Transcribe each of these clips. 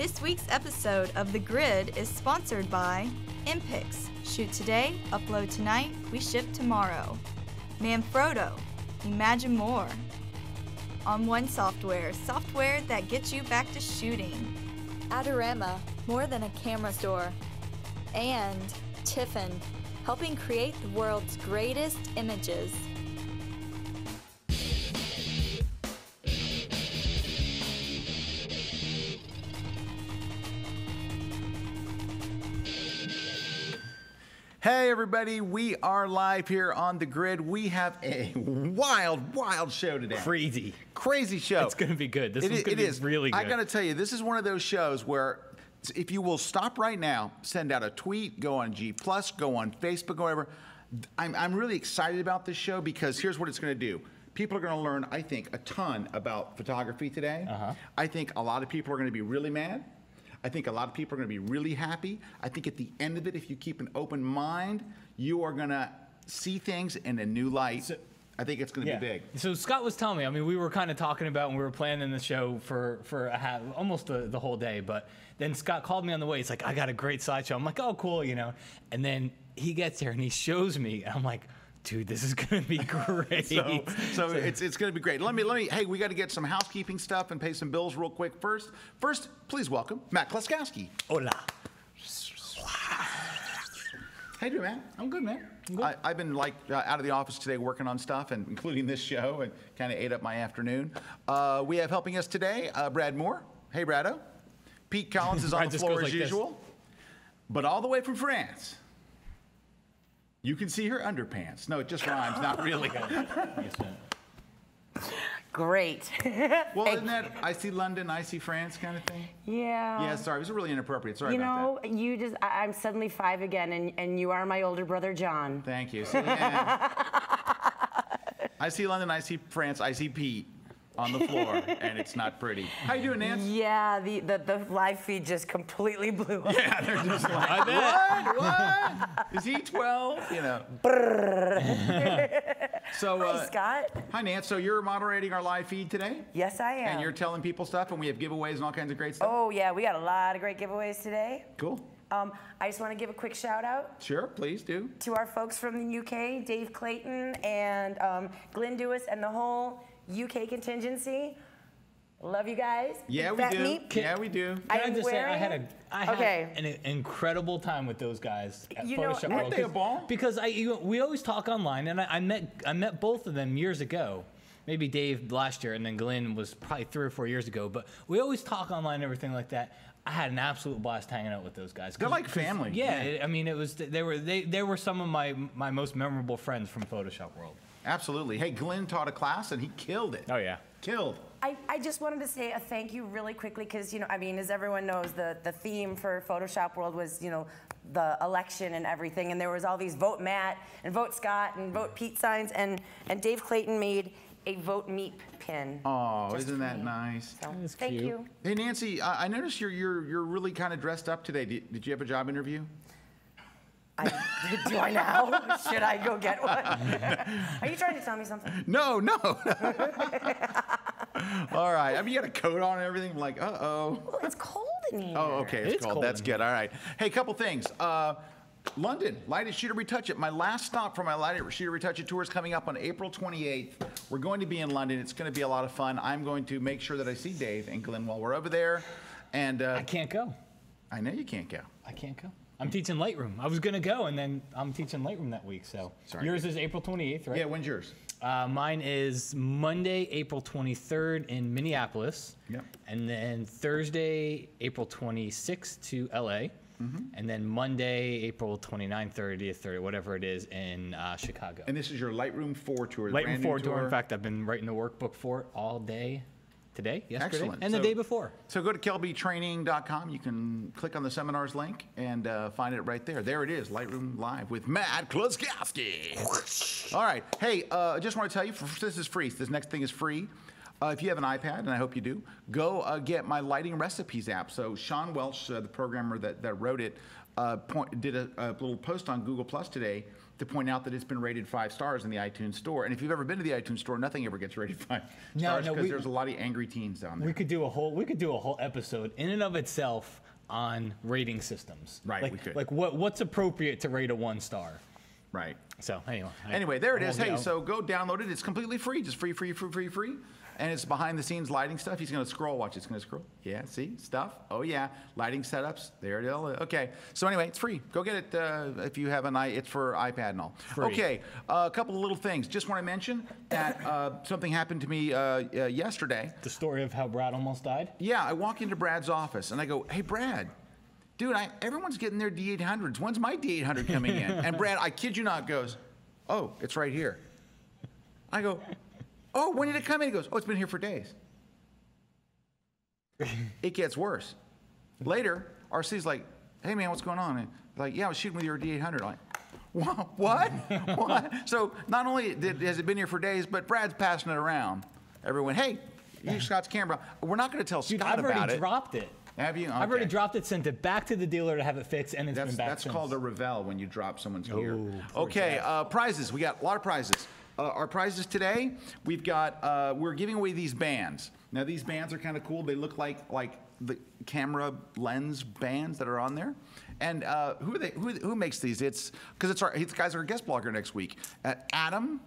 This week's episode of The Grid is sponsored by Impix. Shoot today, upload tonight, we ship tomorrow. Manfrotto, imagine more. On One Software, software that gets you back to shooting. ADORAMA, more than a camera store. And Tiffin, helping create the world's greatest images. Hey everybody, we are live here on The Grid. We have a wild show today. Crazy show. It's going to be good. This is going to be really good. I got to tell you, this is one of those shows where if you will stop right now, send out a tweet, go on G+, go on Facebook, whatever. I'm really excited about this show because here's what it's going to do. People are going to learn, I think, a ton about photography today. I think a lot of people are going to be really mad. I think a lot of people are going to be really happy. I think at the end of it, if you keep an open mind, you are going to see things in a new light. I think it's going to be big. So Scott was telling me, I mean, we were kind of talking about when we were planning the show for almost the whole day, but then Scott called me on the way. He's like, I got a great slideshow. I'm like, oh, cool, you know. And then he gets there and he shows me, and I'm like, dude, this is going to be great. so it's going to be great. Let me. Hey, we got to get some housekeeping stuff and pay some bills real quick. First, please welcome Matt Kloskowski. Hola. How you doing, Matt? I'm good, man. I'm good. I've been out of the office today working on stuff, and including this show, and kind of ate up my afternoon. We have helping us today, Brad Moore. Hey, Brado. Pete Collins is on the floor as usual, but all the way from France. You can see her underpants. No, it just rhymes, not really. Great. Well, isn't that I see London, I see France kind of thing? Yeah. Yeah, sorry, it was really inappropriate. Sorry about that. You know, I'm suddenly 5 again, and you are my older brother, John. Thank you. See, yeah. I see London, I see France, I see Pete on the floor, and it's not pretty. How you doing, Nance? Yeah, the live feed just completely blew up. Yeah, they're just like, what? Is he 12? You know. So, hi, Scott. Hi, Nance. So you're moderating our live feed today? Yes, I am. And you're telling people stuff, and we have giveaways and all kinds of great stuff? Oh, yeah, we got a lot of great giveaways today. Cool. I just want to give a quick shout out. Sure, please do. To our folks from the UK, Dave Clayton and Glenn Dewis and the whole UK contingency. Love you guys. Yeah, we do. Yeah, we do. Can I just say I had an incredible time with those guys at Photoshop World. Weren't they a ball? Because we always talk online, and I met both of them years ago. Maybe Dave last year, and then Glenn was probably 3 or 4 years ago. But we always talk online and everything like that. I had an absolute blast hanging out with those guys. They're like family. Yeah, I mean, they were some of my most memorable friends from Photoshop World. Absolutely. Hey, Glenn taught a class and he killed it. Oh yeah, killed. I just wanted to say a thank you really quickly because, you know, I mean, as everyone knows, the theme for Photoshop World was, you know, the election and everything, and there was all these vote Matt and vote Scott and vote Pete signs, and Dave Clayton made a vote Meep pin. Oh, isn't that nice? So, thank you. Hey, Nancy, I noticed you're really kind of dressed up today. Did you have a job interview? Do I now? Should I go get one? Are you trying to tell me something? No. All right. I mean, you got a coat on and everything. I'm like, uh-oh. Well, it's cold in here. Oh, okay. It's cold. That's good. All right. Hey, couple things. London, Light It, Shoot It, Retouch It. My last stop for my Light It, Shoot It, Retouch It tour is coming up on April 28th. We're going to be in London. It's going to be a lot of fun. I'm going to make sure that I see Dave and Glenn while we're over there. And I can't go. I know you can't go. I can't go. I'm teaching Lightroom. I was going to go, and then I'm teaching Lightroom that week. So yours is April 28th, right? Yeah, when's yours? Mine is Monday, April 23rd in Minneapolis. Yep. And then Thursday, April 26th to LA. And then Monday, April 29th, 30th, 30th, whatever it is, in Chicago. And this is your Lightroom 4 tour, the Lightroom 4 tour. In fact, I've been writing the workbook for it all day. Today, yesterday, excellent. And the day before. So go to kelbytraining.com. You can click on the seminars link and find it right there. There it is, Lightroom Live with Matt Kloskowski. All right. Hey, I just want to tell you, this is free. This next thing is free. If you have an iPad, and I hope you do, go get my lighting recipes app. So Sean Welsh, the programmer that wrote it, did a little post on Google Plus today to point out that it's been rated 5 stars in the iTunes store. And if you've ever been to the iTunes store, nothing ever gets rated 5 stars because there's a lot of angry teens down there. We could do a whole episode in and of itself on rating systems. Right, like, we could. Like what's appropriate to rate a 1 star. Right. So anyway, there it is. Hey, so go download it. It's completely free. Just free. And it's behind the scenes lighting stuff. He's going to scroll. Watch, it's going to scroll. Yeah, see? Stuff. Oh, yeah. Lighting setups. There it is. Okay. So anyway, it's free. Go get it if you have it's for iPad and all. Free. Okay. A couple of little things. Just want to mention that something happened to me yesterday. The story of how Brad almost died? Yeah, I walk into Brad's office and I go, hey, Brad. Dude, everyone's getting their D800s. When's my D800 coming in? And Brad, I kid you not, goes, oh, it's right here. I go, oh, when did it come in? He goes, oh, it's been here for days. It gets worse. Later, RC's like, hey, man, what's going on? And like, yeah, I was shooting with your D800. I'm like, what? What? So not only has it been here for days, but Brad's passing it around. Everyone, hey, use Scott's camera. We're not going to tell Scott about it. I've already dropped it. Have you? Okay. I've already dropped it, sent it back to the dealer to have it fixed, and it's been back That's since. called a revel when you drop someone's gear. Ooh, okay, prizes. We got a lot of prizes. Our prizes today, we've got, we're giving away these bands. Now, these bands are kind of cool. They look like the camera lens bands that are on there. And who are they? Who makes these? It's because these guys are a guest blogger next week. Adam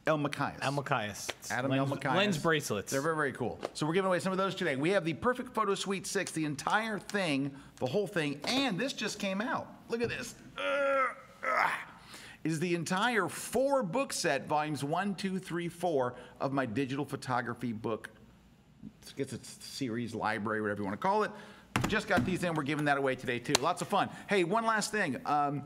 El Macias. Adam El Macias. Lens bracelets. They're very, very cool. So we're giving away some of those today. We have the Perfect Photo Suite 6, the entire thing, the whole thing, and this just came out. Look at this. Is the entire 4-book set, volumes 1, 2, 3, 4 of my digital photography book. It's a series, library, whatever you want to call it. Just got these in. We're giving that away today, too. Lots of fun. Hey, one last thing. On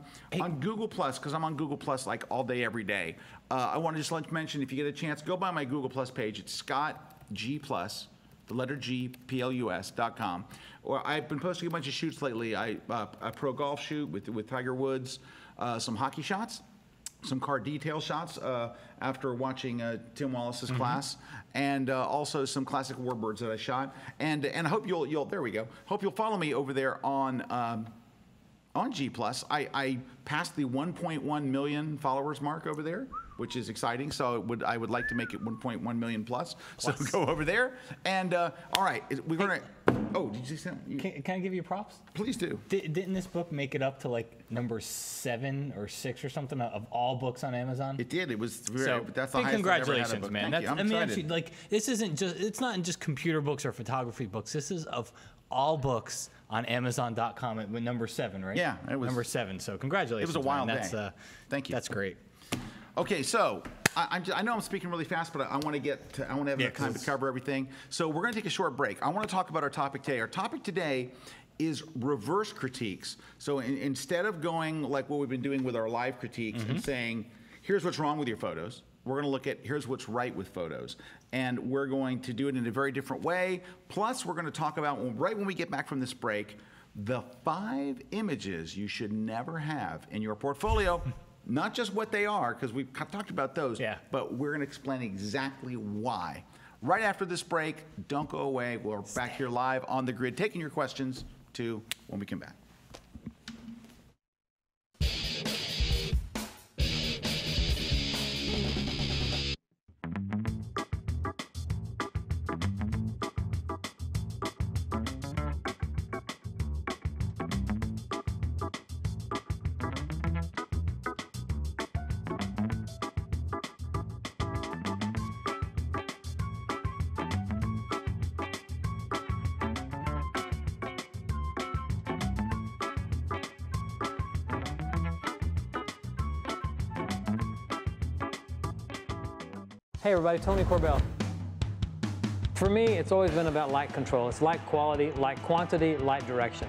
Google+, because I'm on Google+, like all day, every day, I want to just let you mention, if you get a chance, go by my Google+ page. It's Scott G+, the letter G, PLUS.com. Or I've been posting a bunch of shoots lately. A pro golf shoot with Tiger Woods, some hockey shots, some car detail shots after watching Tim Wallace's class, and also some classic warbirds that I shot. And I hope you'll there we go. Hope you'll follow me over there on G+. I passed the 1.1 million followers mark over there, which is exciting. So I would like to make it 1.1 million plus. So go over there. And all right, we're gonna. Oh, did you say something? Can I give you props? Please do. Didn't this book make it up to like number 7 or 6 or something of all books on Amazon? It did. It was. So that's the big highest congratulations, I've ever had a book. man. Thank you. I'm excited. Actually, like this isn't just. It's not just computer books or photography books. This is of all books on Amazon.com at number 7, right? Yeah, it was number 7. So congratulations. It was a wild day. Thank you. That's great. Okay, so I know I'm speaking really fast, but I want to have enough time to cover everything. So we're going to take a short break. I want to talk about our topic today. Our topic today is reverse critiques. So instead of going like what we've been doing with our live critiques and saying, here's what's wrong with your photos, we're going to look at here's what's right with photos. And we're going to do it in a very different way. Plus, we're going to talk about, right when we get back from this break, the 5 images you should never have in your portfolio. Not just what they are, because we've talked about those, but we're going to explain exactly why. Right after this break, don't go away. We're back here live on the grid, taking your questions too when we come back. Hey everybody, Tony Corbell. For me, it's always been about light control. It's light quality, light quantity, light direction.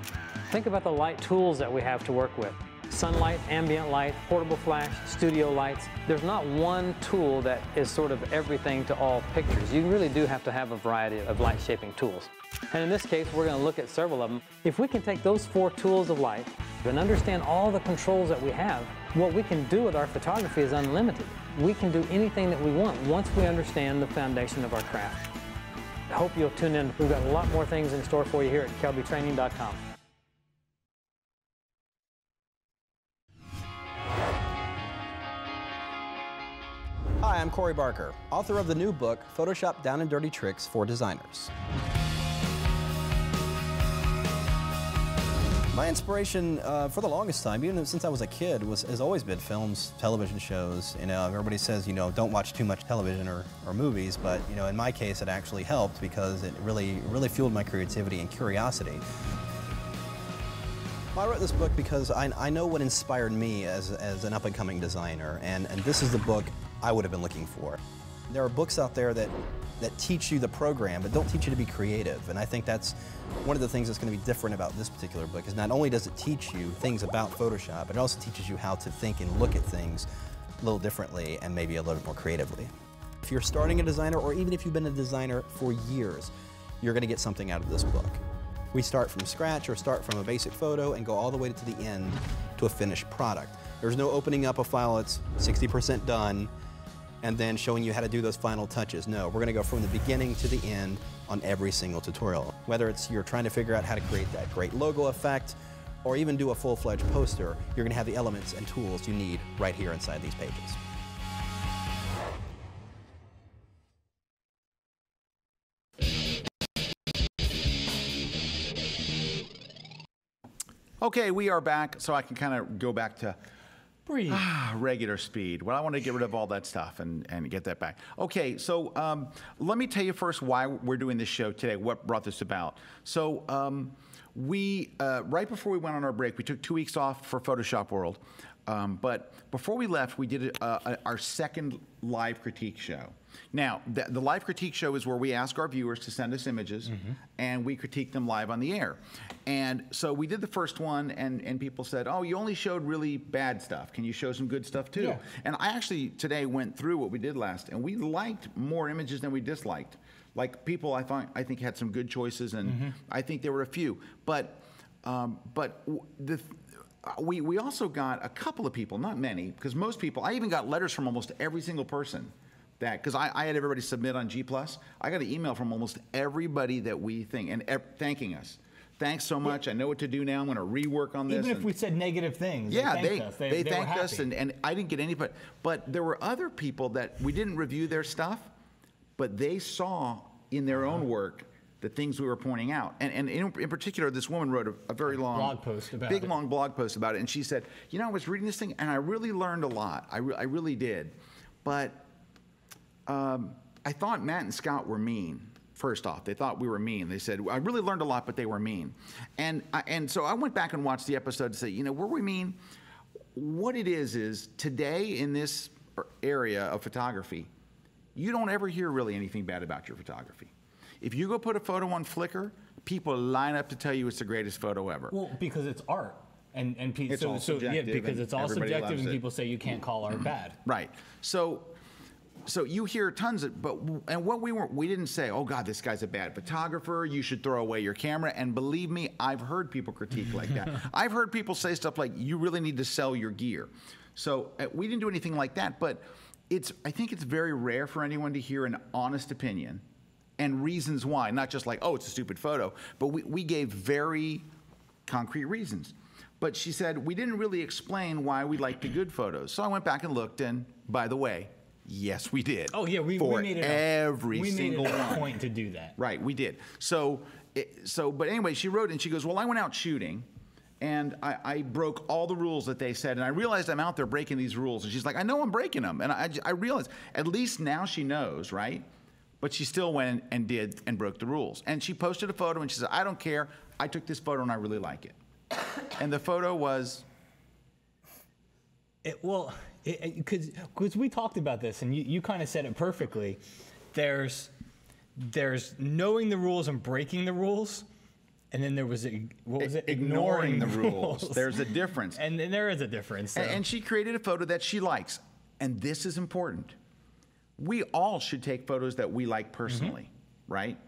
Think about the light tools that we have to work with. sunlight, ambient light, portable flash, studio lights. There's not one tool that is sort of everything to all pictures. You really do have to have a variety of light shaping tools. And in this case, we're going to look at several of them. If we can take those 4 tools of light and understand all the controls that we have, what we can do with our photography is unlimited. We can do anything that we want once we understand the foundation of our craft. I hope you'll tune in. We've got a lot more things in store for you here at kelbytraining.com. Hi, I'm Corey Barker, author of the new book, Photoshop Down and Dirty Tricks for Designers. My inspiration for the longest time, even since I was a kid, has always been films, television shows. You know, everybody says, you know, don't watch too much television or movies, but, you know, in my case, it actually helped because it really fueled my creativity and curiosity. I wrote this book because I know what inspired me as an up-and-coming designer, and this is the book I would have been looking for. There are books out there that teach you the program, but don't teach you to be creative, and I think that's one of the things that's going to be different about this particular book, is not only does it teach you things about Photoshop, but it also teaches you how to think and look at things a little differently and maybe a little bit more creatively. If you're starting a designer, or even if you've been a designer for years, you're going to get something out of this book. We start from scratch or start from a basic photo and go all the way to the end to a finished product. There's no opening up a file that's 60% done and then showing you how to do those final touches. No, we're going to go from the beginning to the end on every single tutorial. Whether it's you're trying to figure out how to create that great logo effect or even do a full-fledged poster, you're going to have the elements and tools you need right here inside these pages. Okay, we are back, so I can kind of go back to regular speed. Well, I want to get rid of all that stuff and get that back. Okay, so let me tell you first why we're doing this show today, what brought this about. So right before we went on our break, we took 2 weeks off for Photoshop World. But before we left, we did our second live critique show. Now, the live critique show is where we ask our viewers to send us images, and we critique them live on the air. And so we did the first one, and people said, oh, you only showed really bad stuff. Can you show some good stuff too? Yeah. And I actually today went through what we did last, and we liked more images than we disliked. Like, people I think had some good choices, and I think there were a few. But we also got a couple of people, not many, because most people, I even got letters from almost every single person. Because I had everybody submit on G+. I got an email from almost everybody that we think, and thanking us. Thanks so much. I know what to do now. I'm going to rework on this. Even if we said negative things, yeah, they thanked us, and I didn't get anybody. But there were other people that we didn't review their stuff, but they saw in their own work the things we were pointing out. And in particular, this woman wrote a very long blog post about it. Long blog post about it. And she said, you know, I was reading this thing, and I really learned a lot. I really did. But I thought Matt and Scott were mean. First off, they thought we were mean. They said, I really learned a lot, but they were mean. And so I went back and watched the episode to say, you know, were we mean? What it is today in this area of photography, you don't ever hear really anything bad about your photography. If you go put a photo on Flickr, people line up to tell you it's the greatest photo ever. Well, because it's art. And it's all subjective, yeah, because it's all subjective, and it. people say you can't call art bad. Right. So you hear tons of, we didn't say, oh God, this guy's a bad photographer, you should throw away your camera. And believe me, I've heard people critique like that. I've heard people say stuff like, you really need to sell your gear. So we didn't do anything like that, but I think it's very rare for anyone to hear an honest opinion and reasons why, not just like, oh, it's a stupid photo, but we gave very concrete reasons. But she said, we didn't really explain why we liked the good photos. So I went back and looked, and by the way, yes, we did. Oh yeah, we made it every single one. We made it a point to do that. Right, we did. But anyway, she wrote and she goes, well, I went out shooting, and I broke all the rules that they said, and I realized I'm out there breaking these rules. And she's like, I know I'm breaking them, and I realized at least now she knows, right? But she still went and did and broke the rules. And she posted a photo, and she said, I don't care. I took this photo, and I really like it. And the photo was. Because we talked about this, and you kind of said it perfectly. There's knowing the rules and breaking the rules, And then there was, what was it? Ignoring the rules. There's a difference. And there is a difference. So. And she created a photo that she likes. And this is important. We all should take photos that we like personally, right?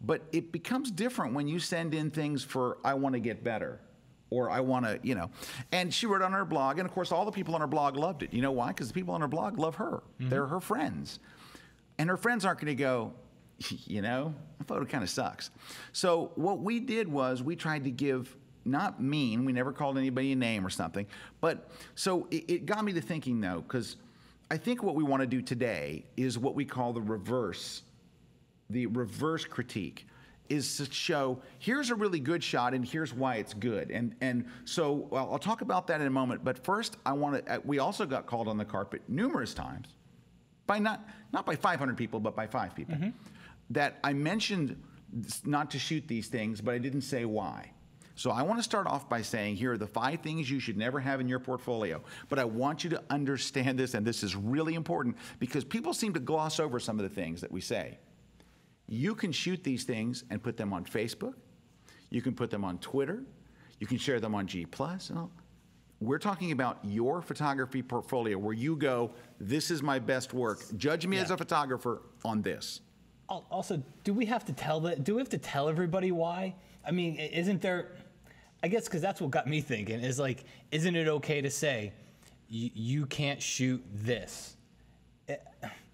But it becomes different when you send in things for, I want to get better, or I want to, you know. And she wrote on her blog, and of course, all the people on her blog loved it. You know why? Because the people on her blog love her. They're her friends. And her friends aren't going to go, you know, the photo kind of sucks. So what we did was we tried to give, not mean, we never called anybody a name or something, but so it got me to thinking though, because I think what we want to do today is what we call the reverse critique, is to show, here's a really good shot and here's why it's good. And so well, I'll talk about that in a moment, but first we also got called on the carpet numerous times, by not by 500 people, but by 5 people, that I mentioned not to shoot these things, but I didn't say why. So I want to start off by saying, here are the 5 things you should never have in your portfolio. But I want you to understand this, and this is really important, because people seem to gloss over some of the things that we say. You can shoot these things and put them on Facebook. You can put them on Twitter. You can share them on G+. We're talking about your photography portfolio, where you go, this is my best work. Judge me as a photographer on this. Also, do we have to tell everybody why? I mean, isn't there, I guess, because that's what got me thinking, is like, isn't it okay to say, you can't shoot this?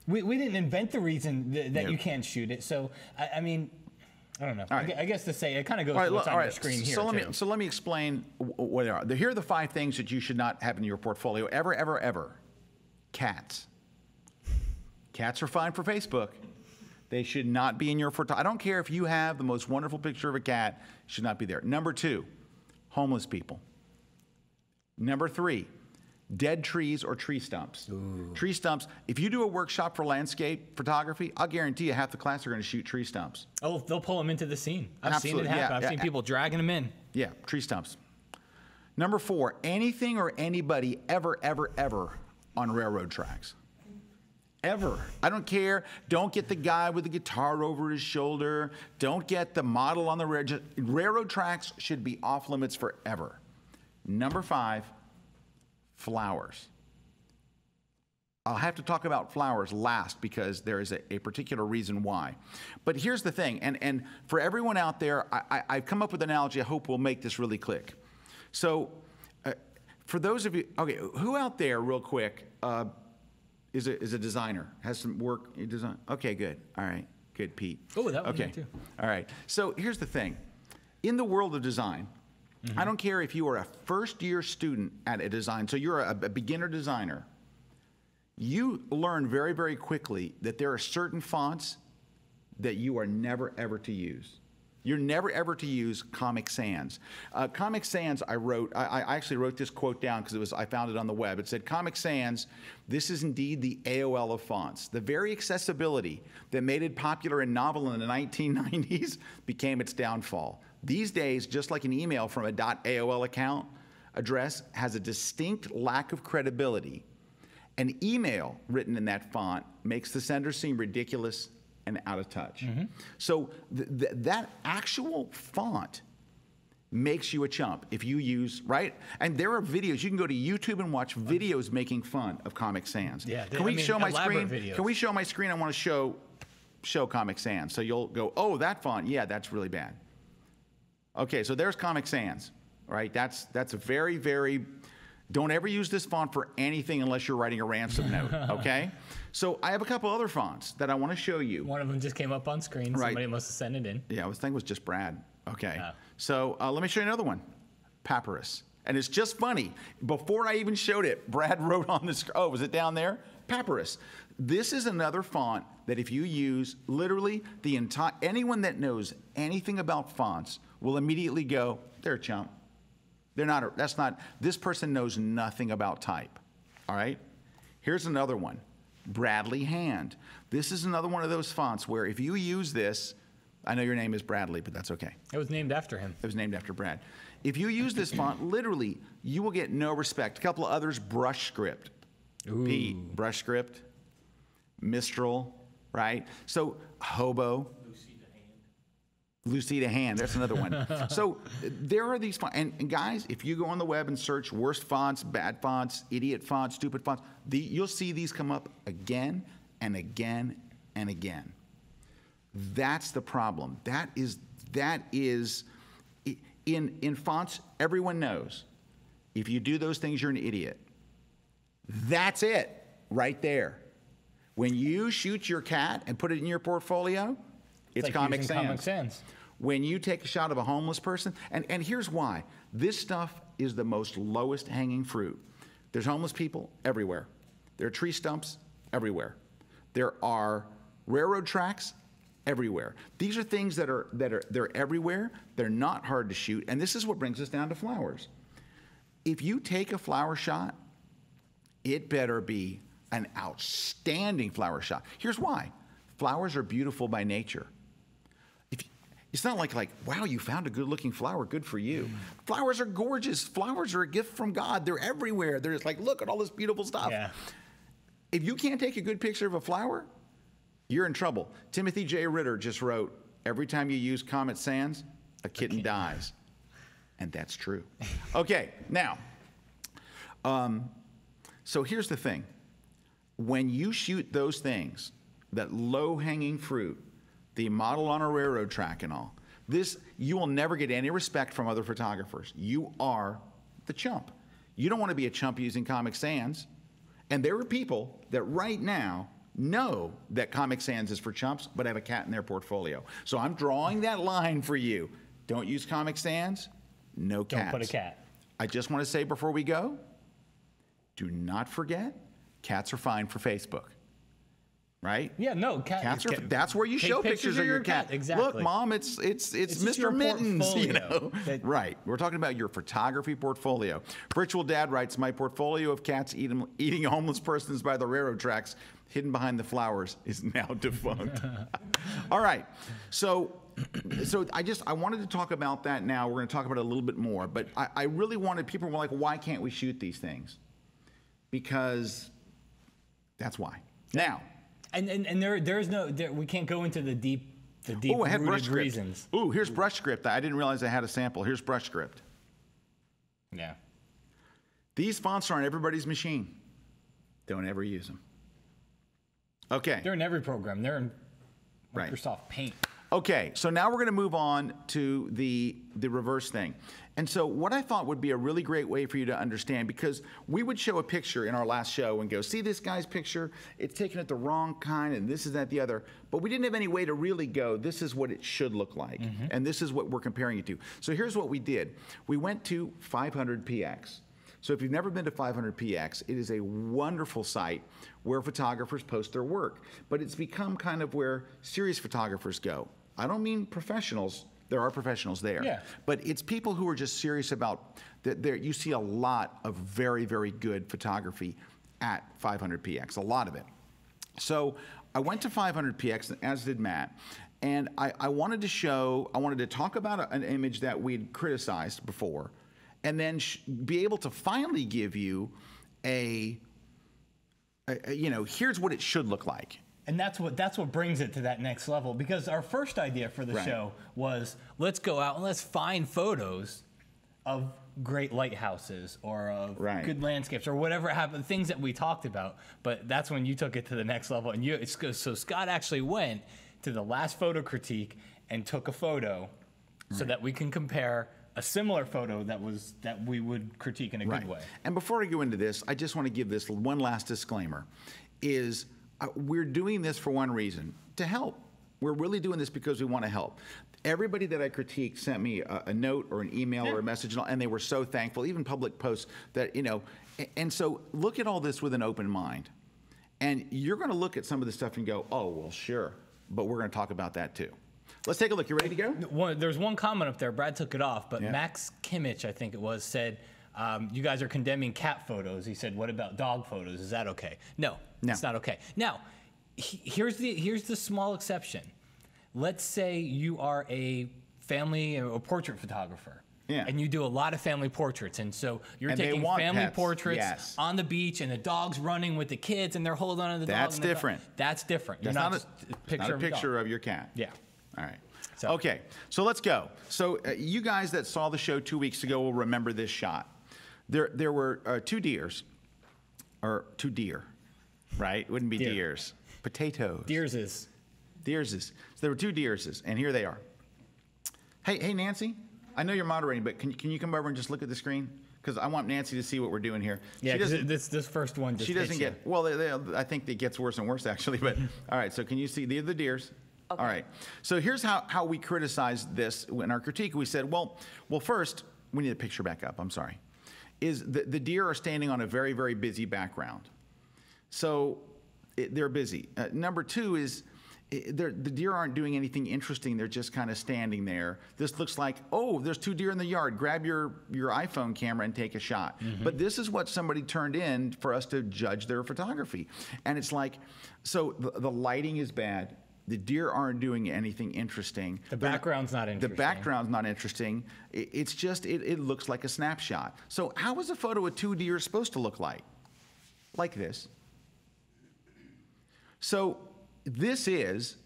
We didn't invent the reason that you can't shoot it. So, I mean, I don't know. Right. I guess to say, it kind of goes to what's on the screen here, so let me explain what they are. Here are the 5 things that you should not have in your portfolio, ever, ever, ever. Cats. Cats are fine for Facebook. They should not be in your photo. I don't care if you have the most wonderful picture of a cat, it should not be there. Number 2, homeless people. Number 3, dead trees or tree stumps. Ooh. Tree stumps, if you do a workshop for landscape photography, I'll guarantee you half the class are going to shoot tree stumps. Oh, they'll pull them into the scene. I've seen it happen. I've seen people dragging them in. Yeah, tree stumps. Number 4, anything or anybody ever, ever, ever on railroad tracks. Ever. I don't care. Don't get the guy with the guitar over his shoulder. Don't get the model on the railroad tracks. Should be off limits forever. Number 5, flowers. I'll have to talk about flowers last because there is a particular reason why. But here's the thing, and for everyone out there, I've come up with an analogy I hope will make this really click. So for those of you, okay, who out there real quick is a designer, has some work in design? Okay, good. All right, good, Pete. Oh, that was okay. Me too. All right. So here's the thing. In the world of design, I don't care if you are a first-year student at a design, so you're a beginner designer, you learn very, very quickly that there are certain fonts that you are never, ever to use. You're never, ever to use Comic Sans. Comic Sans, I actually wrote this quote down because I found it on the web. It said, Comic Sans, this is indeed the AOL of fonts. The very accessibility that made it popular and novel in the 1990s became its downfall. These days, just like an email from a .AOL account address has a distinct lack of credibility, an email written in that font makes the sender seem ridiculous and out of touch. So that actual font makes you a chump if you use, right? And there are videos, you can go to YouTube and watch videos making fun of Comic Sans. Yeah, can we show my screen? Videos. Can we show my screen? I want to show Comic Sans. So you'll go, oh, that font, yeah, that's really bad. Okay, so there's Comic Sans, right? That's a very, very, don't ever use this font for anything unless you're writing a ransom note, okay? So I have a couple other fonts that I want to show you. One of them just came up on screen. Right. Somebody must have sent it in. Yeah, I think it was just Brad. Okay. Oh. So let me show you another one. Papyrus. And it's just funny. Before I even showed it, Brad wrote on the screen. Oh, was it down there? Papyrus. This is another font that if you use, literally the entire, anyone that knows anything about fonts will immediately go, they're a chump. They're not, this person knows nothing about type. All right? Here's another one. Bradley Hand. This is another one of those fonts where if you use this, I know your name is Bradley, but that's okay. It was named after him. It was named after Brad. If you use this font, literally, you will get no respect. A couple of others, Brush Script. Ooh. Pete, Brush Script. Mistral, right? So, Hobo. Lucida Hand, that's another one. So there are these and guys, if you go on the web and search worst fonts, bad fonts, idiot fonts, stupid fonts, you'll see these come up again and again and again. That's the problem. That is in fonts, everyone knows. If you do those things, you're an idiot. That's it right there. When you shoot your cat and put it in your portfolio, it's like Comic Sans. When you take a shot of a homeless person, and here's why. This stuff is the most lowest hanging fruit. There's homeless people everywhere. There are tree stumps everywhere. There are railroad tracks everywhere. These are things they're everywhere. They're not hard to shoot, and this is what brings us down to flowers. If you take a flower shot, it better be an outstanding flower shot. Here's why. Flowers are beautiful by nature. It's not like, wow, you found a good-looking flower, good for you. Flowers are gorgeous. Flowers are a gift from God. They're everywhere. They're just like, look at all this beautiful stuff. Yeah. If you can't take a good picture of a flower, you're in trouble. Timothy J. Ritter just wrote, every time you use Comic Sans, a kitten dies. And that's true. Okay, now, so here's the thing. When you shoot those things, that low-hanging fruit, the model on a railroad track and all, you will never get any respect from other photographers. You are the chump. You don't want to be a chump using Comic Sans. And there are people that right now know that Comic Sans is for chumps, but have a cat in their portfolio. So I'm drawing that line for you. Don't use Comic Sans, no cats. Don't put a cat. I just want to say before we go, do not forget, cats are fine for Facebook. Right? Yeah, no, cats are. That's where you show pictures of your cat. Exactly. Look, Mom, it's Mr. Mittens. You know, right? We're talking about your photography portfolio. Virtual Dad writes, my portfolio of cats eating homeless persons by the railroad tracks, hidden behind the flowers, is now defunct. All right, so I wanted to talk about that now. We're going to talk about it a little bit more, but I really wanted, people were like, why can't we shoot these things? Because that's why. Now. And there's no, we can't go into the deep rooted reasons. Ooh, here's brush script. I didn't realize I had a sample. Here's brush script. Yeah. These fonts are on everybody's machine. Don't ever use them. Okay. They're in every program. They're in Microsoft Paint. Okay, so now we're going to move on to the reverse thing. And so what I thought would be a really great way for you to understand, because we would show a picture in our last show and go, see this guy's picture? It's taken at the wrong kind, and this is that, the other. But we didn't have any way to really go, this is what it should look like, and this is what we're comparing it to. So here's what we did. We went to 500px. So if you've never been to 500px, it is a wonderful site where photographers post their work. But it's become kind of where serious photographers go. I don't mean professionals. There are professionals there. Yeah. But it's people who are just serious about that. You see a lot of very, very good photography at 500px, a lot of it. So I went to 500px, as did Matt, and I wanted to talk about an image that we'd criticized before, and then be able to finally give you here's what it should look like. And that's what brings it to that next level, because our first idea for the show was, let's go out and let's find photos of great lighthouses or of good landscapes or whatever happened, things that we talked about. But that's when you took it to the next level, and so Scott actually went to the last photo critique and took a photo so that we can compare a similar photo that we would critique in a good way. And before I go into this, I just want to give this one last disclaimer: is we're doing this for one reason, to help. We're really doing this because we want to help. Everybody that I critiqued sent me a note or an email or a message, and they were so thankful, even public posts that, and so look at all this with an open mind. And you're going to look at some of the stuff and go, oh, well, sure, but we're going to talk about that too. Let's take a look. You ready to go? There's one comment up there. Brad took it off, but Max Kimmich, I think it was, said, you guys are condemning cat photos. He said, what about dog photos? Is that okay? No, it's not okay. Now, here's the small exception. Let's say you are a family or portrait photographer. Yeah. And you do a lot of family portraits. And so you're taking family portraits on the beach, and the dog's running with the kids, and they're holding on to the dog. That's different. That's different. That's not a picture of your cat. Yeah. All right. So. Okay, so let's go. So you guys that saw the show 2 weeks ago will remember this shot. There were two deer, right? It wouldn't be Deer. deers. Potatoes. Deerses. So there were two deerses, and here they are. Hey, Nancy, I know you're moderating, but can you come over and just look at the screen? Because I want Nancy to see what we're doing here. Yeah, because this first one just she doesn't hits get, you. well, I think it gets worse and worse, actually. But all right, so can you see? These are the deers. Okay. All right. So here's how we criticized this in our critique. We said, well, first, we need the picture back up. I'm sorry. Is the deer are standing on a very, very busy background. So they're busy. Number two is the deer aren't doing anything interesting. They're just kind of standing there. This looks like, oh, there's two deer in the yard. Grab your iPhone camera and take a shot. Mm-hmm. But this is what somebody turned in for us to judge their photography. And it's like, so the lighting is bad. The deer aren't doing anything interesting. The background's not interesting. The background's not interesting. It's just, it looks like a snapshot. So how is a photo of two deer supposed to look like? Like this. So this is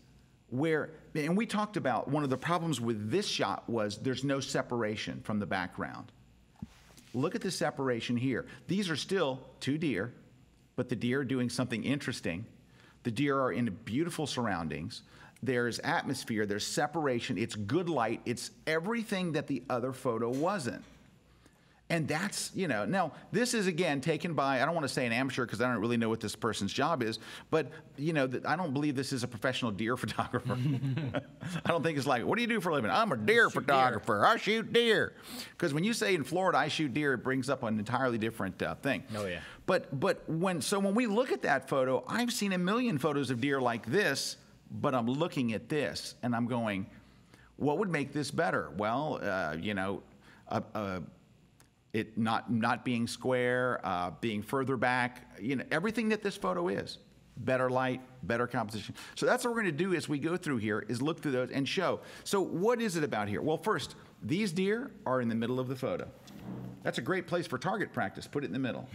where, and we talked about one of the problems with this shot was there's no separation from the background. Look at the separation here. These are still two deer, but the deer are doing something interesting. The deer are in beautiful surroundings. There's atmosphere, there's separation, it's good light, it's everything that the other photo wasn't. And that's, now this is again taken by, I don't want to say an amateur because I don't really know what this person's job is, but I don't believe this is a professional deer photographer. I don't think it's like, what do you do for a living? I'm a deer photographer. I shoot deer. Because when you say in Florida, I shoot deer, it brings up an entirely different thing. Oh yeah. But when we look at that photo, I've seen a million photos of deer like this, but I'm looking at this and I'm going, what would make this better? Well, it not being square, being further back, everything that this photo is. Better light, better composition. So that's what we're going to do as we go through here is look through those and show. So what is it about here? Well, first, these deer are in the middle of the photo. That's a great place for target practice. Put it in the middle.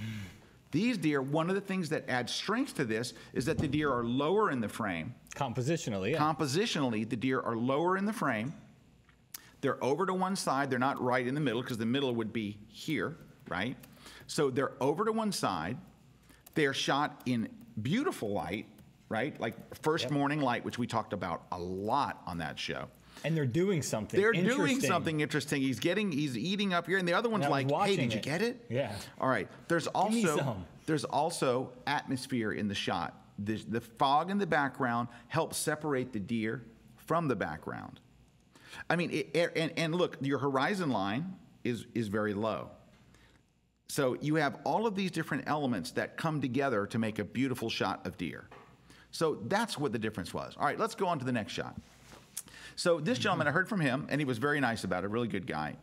These deer, one of the things that adds strength to this is that the deer are lower in the frame. Compositionally, yeah. Compositionally, the deer are lower in the frame. They're over to one side. They're not right in the middle because the middle would be here, right? So they're over to one side. They're shot in beautiful light, right? Like first morning light, which we talked about a lot on that show. And they're doing something They're interesting. doing something interesting. He's eating up here, and the other one's like, hey, did you get it? Yeah. All right. There's also atmosphere in the shot. The fog in the background helps separate the deer from the background. I mean, and look, your horizon line is very low. So you have all of these different elements that come together to make a beautiful shot of deer. So that's what the difference was. All right, let's go on to the next shot. So this gentleman, I heard from him, and he was very nice about it, really good guy.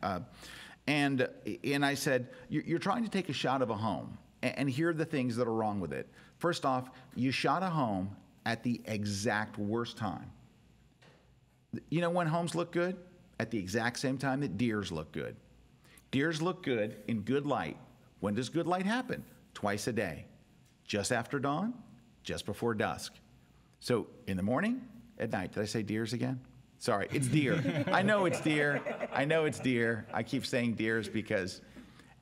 And I said, you're trying to take a shot of a home, and here are the things that are wrong with it. First off, you shot a home at the exact worst time. You know when homes look good? At the exact same time that deers look good. Deers look good in good light. When does good light happen? Twice a day. Just after dawn, just before dusk. So in the morning, at night. Did I say deers again? Sorry, it's deer. I know it's deer. I know it's deer. I keep saying deers because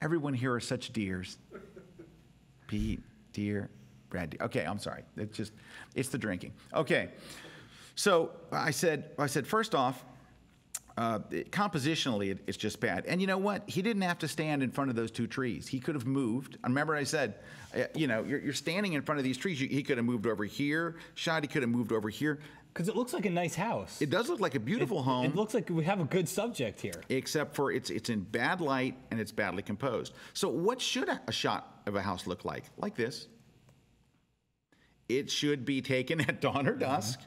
everyone here are such deers. Pete, deer, Brad, deer. Okay, I'm sorry. It's the drinking. Okay. So I said, first off, compositionally, it's just bad. And you know what? He didn't have to stand in front of those two trees. He could have moved. I remember I said, you're standing in front of these trees. He could have moved over here. He could have moved over here. Because it looks like a nice house. It does look like a beautiful home. It looks like we have a good subject here. Except for it's in bad light and it's badly composed. So what should a shot of a house look like? Like this. It should be taken at dawn or dusk.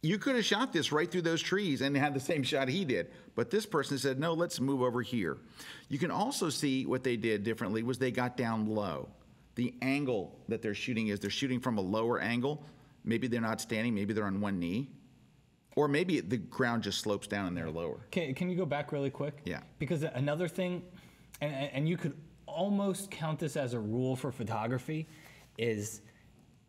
You could have shot this right through those trees and had the same shot he did. But this person said, no, let's move over here. You can also see what they did differently was they got down low. The angle that they're shooting is they're shooting from a lower angle. Maybe they're not standing. Maybe they're on one knee. Or maybe the ground just slopes down and they're lower. Can you go back really quick? Yeah. Because another thing, and you could almost count this as a rule for photography, is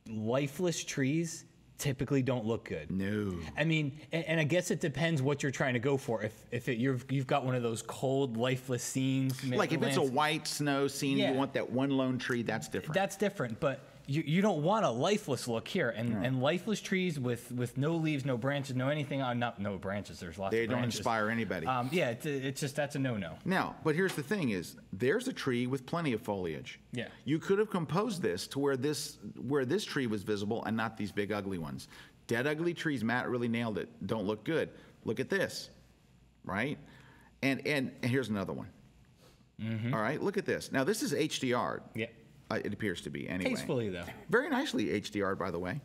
lifeless trees typically don't look good. No. I mean, and I guess it depends what you're trying to go for. If you've got one of those cold, lifeless scenes, Like if it's a white snow scene, Yeah. you want that one lone tree, that's different. that's different. But you don't want a lifeless look here, and lifeless trees with no leaves, no branches, no anything. Not no branches. There's lots. They of don't branches. inspire anybody. Yeah, it's just that's a no-no. Now, but here's the thing is, there's a tree with plenty of foliage. Yeah. You could have composed this to where this tree was visible and not these big ugly ones. Dead ugly trees, Matt really nailed it. Don't look good. Look at this, right? And here's another one. All right, look at this. Now this is HDR. Yeah. It appears to be anyway. Tastefully though. Very nicely HDR, by the way.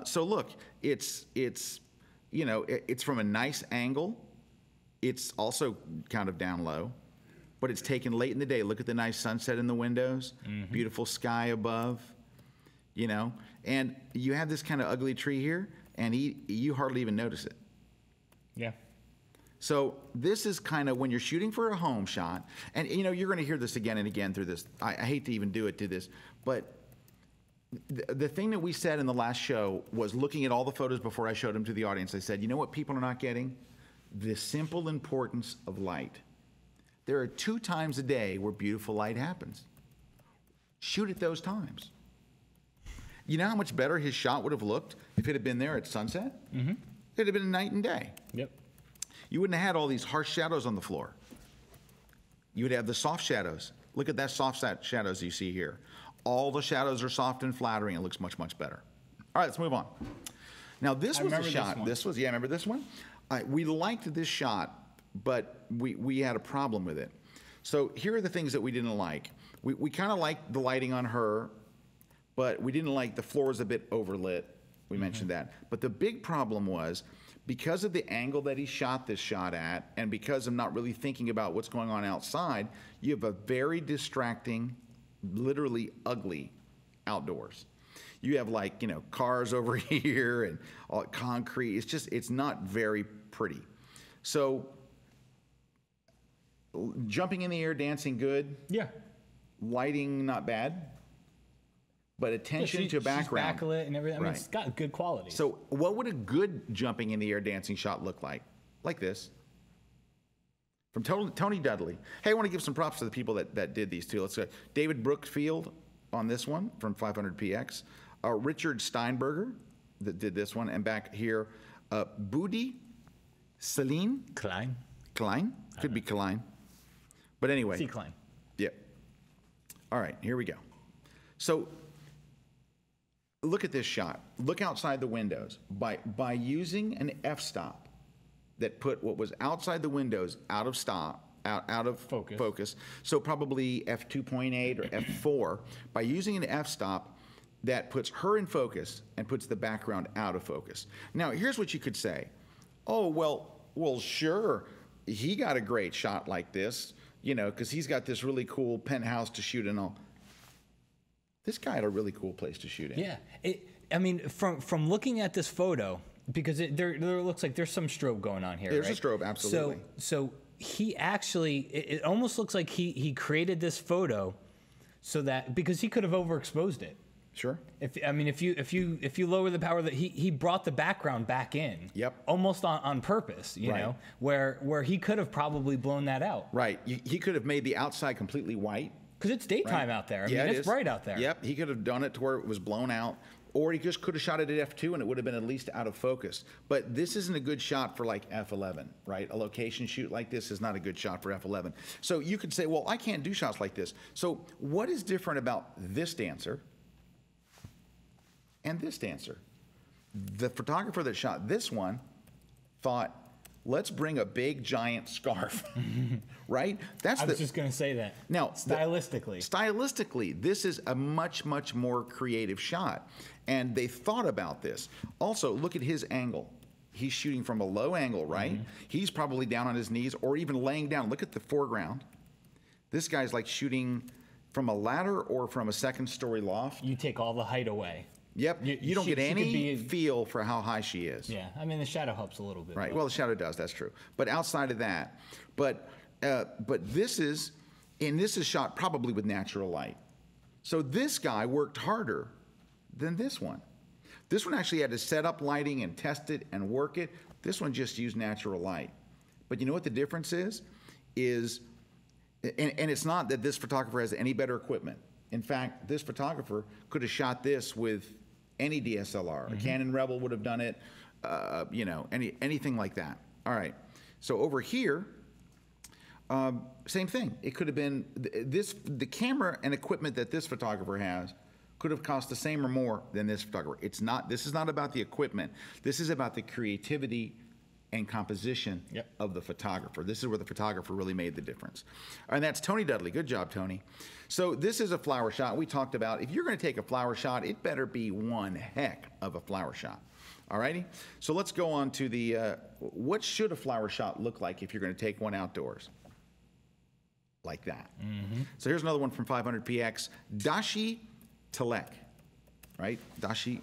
So look, it's from a nice angle. It's also kind of down low, but it's taken late in the day. Look at the nice sunset in the windows, beautiful sky above, and you have this kind of ugly tree here, and you hardly even notice it. Yeah. So this is kind of when you're shooting for a home shot, and you're going to hear this again and again through this. I hate to even do this, but the thing that we said in the last show was looking at all the photos before I showed them to the audience. I said, you know what people are not getting? The simple importance of light. There are 2 times a day where beautiful light happens. Shoot at those times. You know how much better his shot would have looked if it had been there at sunset? Mm-hmm. It'd have been night and day. Yep. You wouldn't have had all these harsh shadows on the floor. You would have the soft shadows. Look at that soft shadows you see here. All the shadows are soft and flattering. It looks much, much better. All right, let's move on. Now, this was the shot. Remember this one? We liked this shot, but we had a problem with it. So here are the things that we didn't like. We kind of liked the lighting on her, but we didn't like the floor was a bit overlit. We mentioned that. But the big problem was, because of the angle that he shot this shot at, and because I'm not really thinking about what's going on outside, you have a very distracting, literally ugly outdoors. You have cars over here and all concrete. It's not very pretty. So jumping in the air, dancing good. Yeah. Lighting not bad. But attention to background. She's backlit and everything. I mean, Right. it's got good quality. So what would a good jumping in the air dancing shot look like? Like this. From Tony Dudley. Hey, I want to give some props to the people that did these two. Let's go. David Brookfield on this one from 500px. Richard Steinberger that did this one. And back here, Budi Celine Klein. Klein. Could be Klein. But anyway. C. Klein. Yep. All right, here we go. So look at this shot. Look outside the windows. By using an f-stop that put what was outside the windows out of focus. So probably f2.8 or f4. By using an f-stop, that puts her in focus and puts the background out of focus. Now, here's what you could say. Oh, well, sure, he got a great shot like this, because he's got this really cool penthouse to shoot and all. This guy had a really cool place to shoot in. Yeah. I mean, from looking at this photo, because there looks like there's some strobe going on here. There's right? a strobe, absolutely. So he actually, it almost looks like he created this photo so that, because he could have overexposed it. Sure. If you lower the power, that he brought the background back in. Yep. Almost on purpose, you know, where he could have probably blown that out. Right. He could have made the outside completely white. Because it's daytime out there. I mean, it's bright out there. Yep. He could have done it to where it was blown out, or he just could have shot it at f2 and it would have been at least out of focus. But this isn't a good shot for like f11, right? A location shoot like this is not a good shot for f11. So you could say, well, I can't do shots like this. So what is different about this dancer and this dancer? The photographer that shot this one thought, let's bring a big giant scarf, right? I was just going to say that. Now, stylistically, this is a much, much more creative shot. And they thought about this. Also, look at his angle. He's shooting from a low angle, right? Mm-hmm. He's probably down on his knees or even laying down. Look at the foreground. This guy's like shooting from a ladder or from a second-story loft. You take all the height away. Yep, you don't get any feel for how high she is. Yeah, I mean, the shadow helps a little bit. Right, well, the shadow does, that's true. But outside of that, but this is shot probably with natural light. So this guy worked harder than this one. This one actually had to set up lighting and test it and work it. This one just used natural light. But you know what the difference is? And it's not that this photographer has any better equipment. In fact, this photographer could have shot this with any DSLR. A Canon Rebel would have done it, you know, anything like that. All right. So over here, same thing. It could have been the camera and equipment that this photographer has could have cost the same or more than this photographer. It's not. This is not about the equipment. This is about the creativity and composition of the photographer. This is where the photographer really made the difference. And that's Tony Dudley. Good job, Tony. So this is a flower shot. We talked about if you're going to take a flower shot, it better be one heck of a flower shot. All righty? So let's go on to the, what should a flower shot look like if you're going to take one outdoors? Like that. So here's another one from 500px. Dashi Telek. Right? Tashi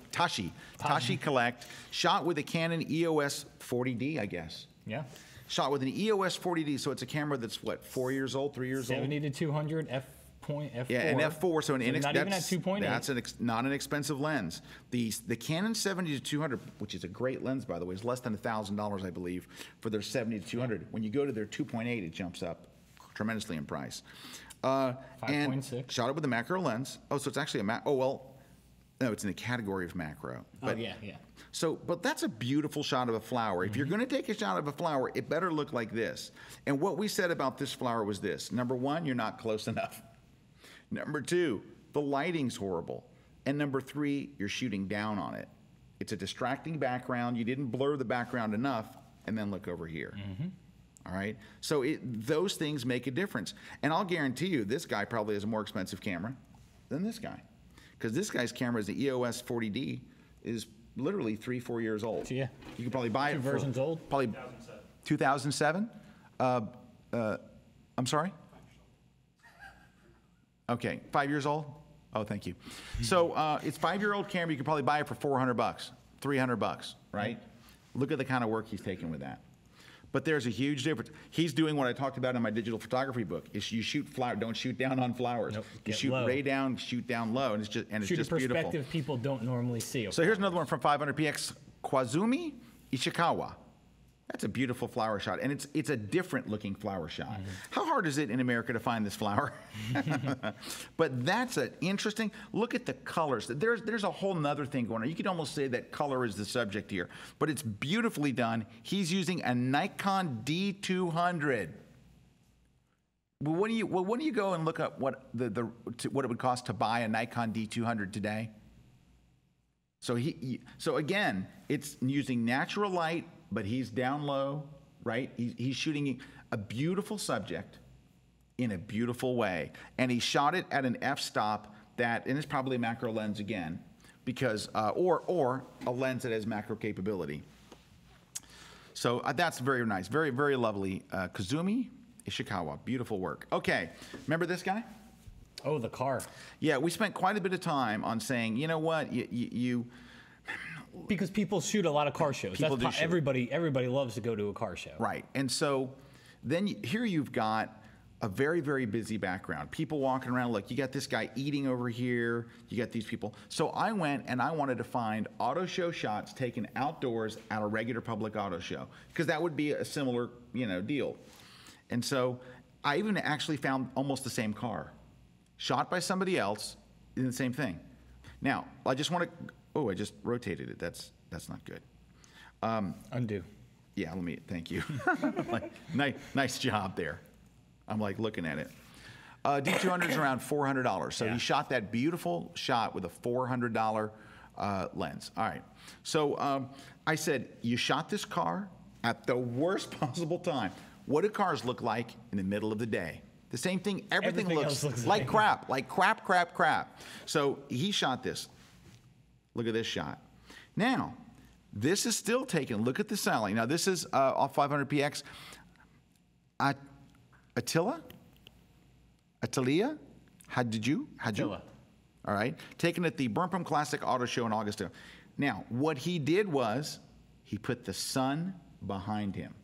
Collect, shot with a Canon EOS 40D, I guess. Yeah. Shot with an EOS 40D, so it's a camera that's what, 4 years old, 3 years 70 old? 70 to 200 f4. Yeah, an f4, so not even at 2.8. That's not an expensive lens. The Canon 70 to 200, which is a great lens, by the way, is less than $1,000, I believe, for their 70 to 200. When you go to their 2.8, it jumps up tremendously in price. 5.6. Shot it with a macro lens. Oh, so it's actually a no, it's in the category of macro. But, yeah. So, but that's a beautiful shot of a flower. If you're going to take a shot of a flower, it better look like this. And what we said about this flower was this. Number one, you're not close enough. Number two, the lighting's horrible. And number three, you're shooting down on it. It's a distracting background. You didn't blur the background enough. And then look over here. All right? So those things make a difference. And I'll guarantee you, this guy probably has a more expensive camera than this guy. Because this guy's camera is the EOS 40D, is literally 3-4 years old. Yeah. You could probably buy it for versions old. Probably 2007. 2007? I'm sorry? Okay, 5 years old? Oh, thank you. So it's 5-year-old camera. You could probably buy it for $400, $300, right? Look at the kind of work he's taking with that. But there's a huge difference. He's doing what I talked about in my digital photography book. Is you shoot flower, don't shoot down on flowers. Nope, you shoot low. way down, shoot down low, and it's just Shoot a perspective beautiful. people don't normally see. So here's another one from 500px, Kwazumi Ishikawa. That's a beautiful flower shot, and it's a different looking flower shot. How hard is it in America to find this flower? But that's an interesting, look at the colors. There's a whole nother thing going on. You could almost say that color is the subject here, but it's beautifully done. He's using a Nikon D200. Well, when do you go and look up what what it would cost to buy a Nikon D200 today? So so again, it's using natural light, but he's down low, right? He's shooting a beautiful subject in a beautiful way. And he shot it at an f-stop and it's probably a macro lens again, because, or a lens that has macro capability. So that's very nice, very, very lovely. Kazumi Ishikawa, beautiful work. Okay, remember this guy? Oh, the car. Yeah, we spent quite a bit of time on saying, you know what, because people shoot a lot of car shows. Everybody loves to go to a car show. Right. And so then here you've got a very, very busy background. People walking around, look, you got this guy eating over here, you got these people. So I went and I wanted to find auto show shots taken outdoors at a regular public auto show, because that would be a similar, deal. And so I even actually found almost the same car, shot by somebody else in the same thing. Now, I just want to, I just rotated it. That's not good. Undo. Yeah, thank you. Nice job there. I'm like looking at it. D200 is around $400. So he shot that beautiful shot with a $400 lens. All right. So I said, you shot this car at the worst possible time. What do cars look like in the middle of the day? The same thing, everything looks like crap, crap. So he shot this. Look at this shot. Now, this is still taken. Look at the styling. Now, this is off 500px. Attila? Hadju? Attila. All right. Taken at the Birmingham Classic Auto Show in August. Now, what he did was he put the sun behind him.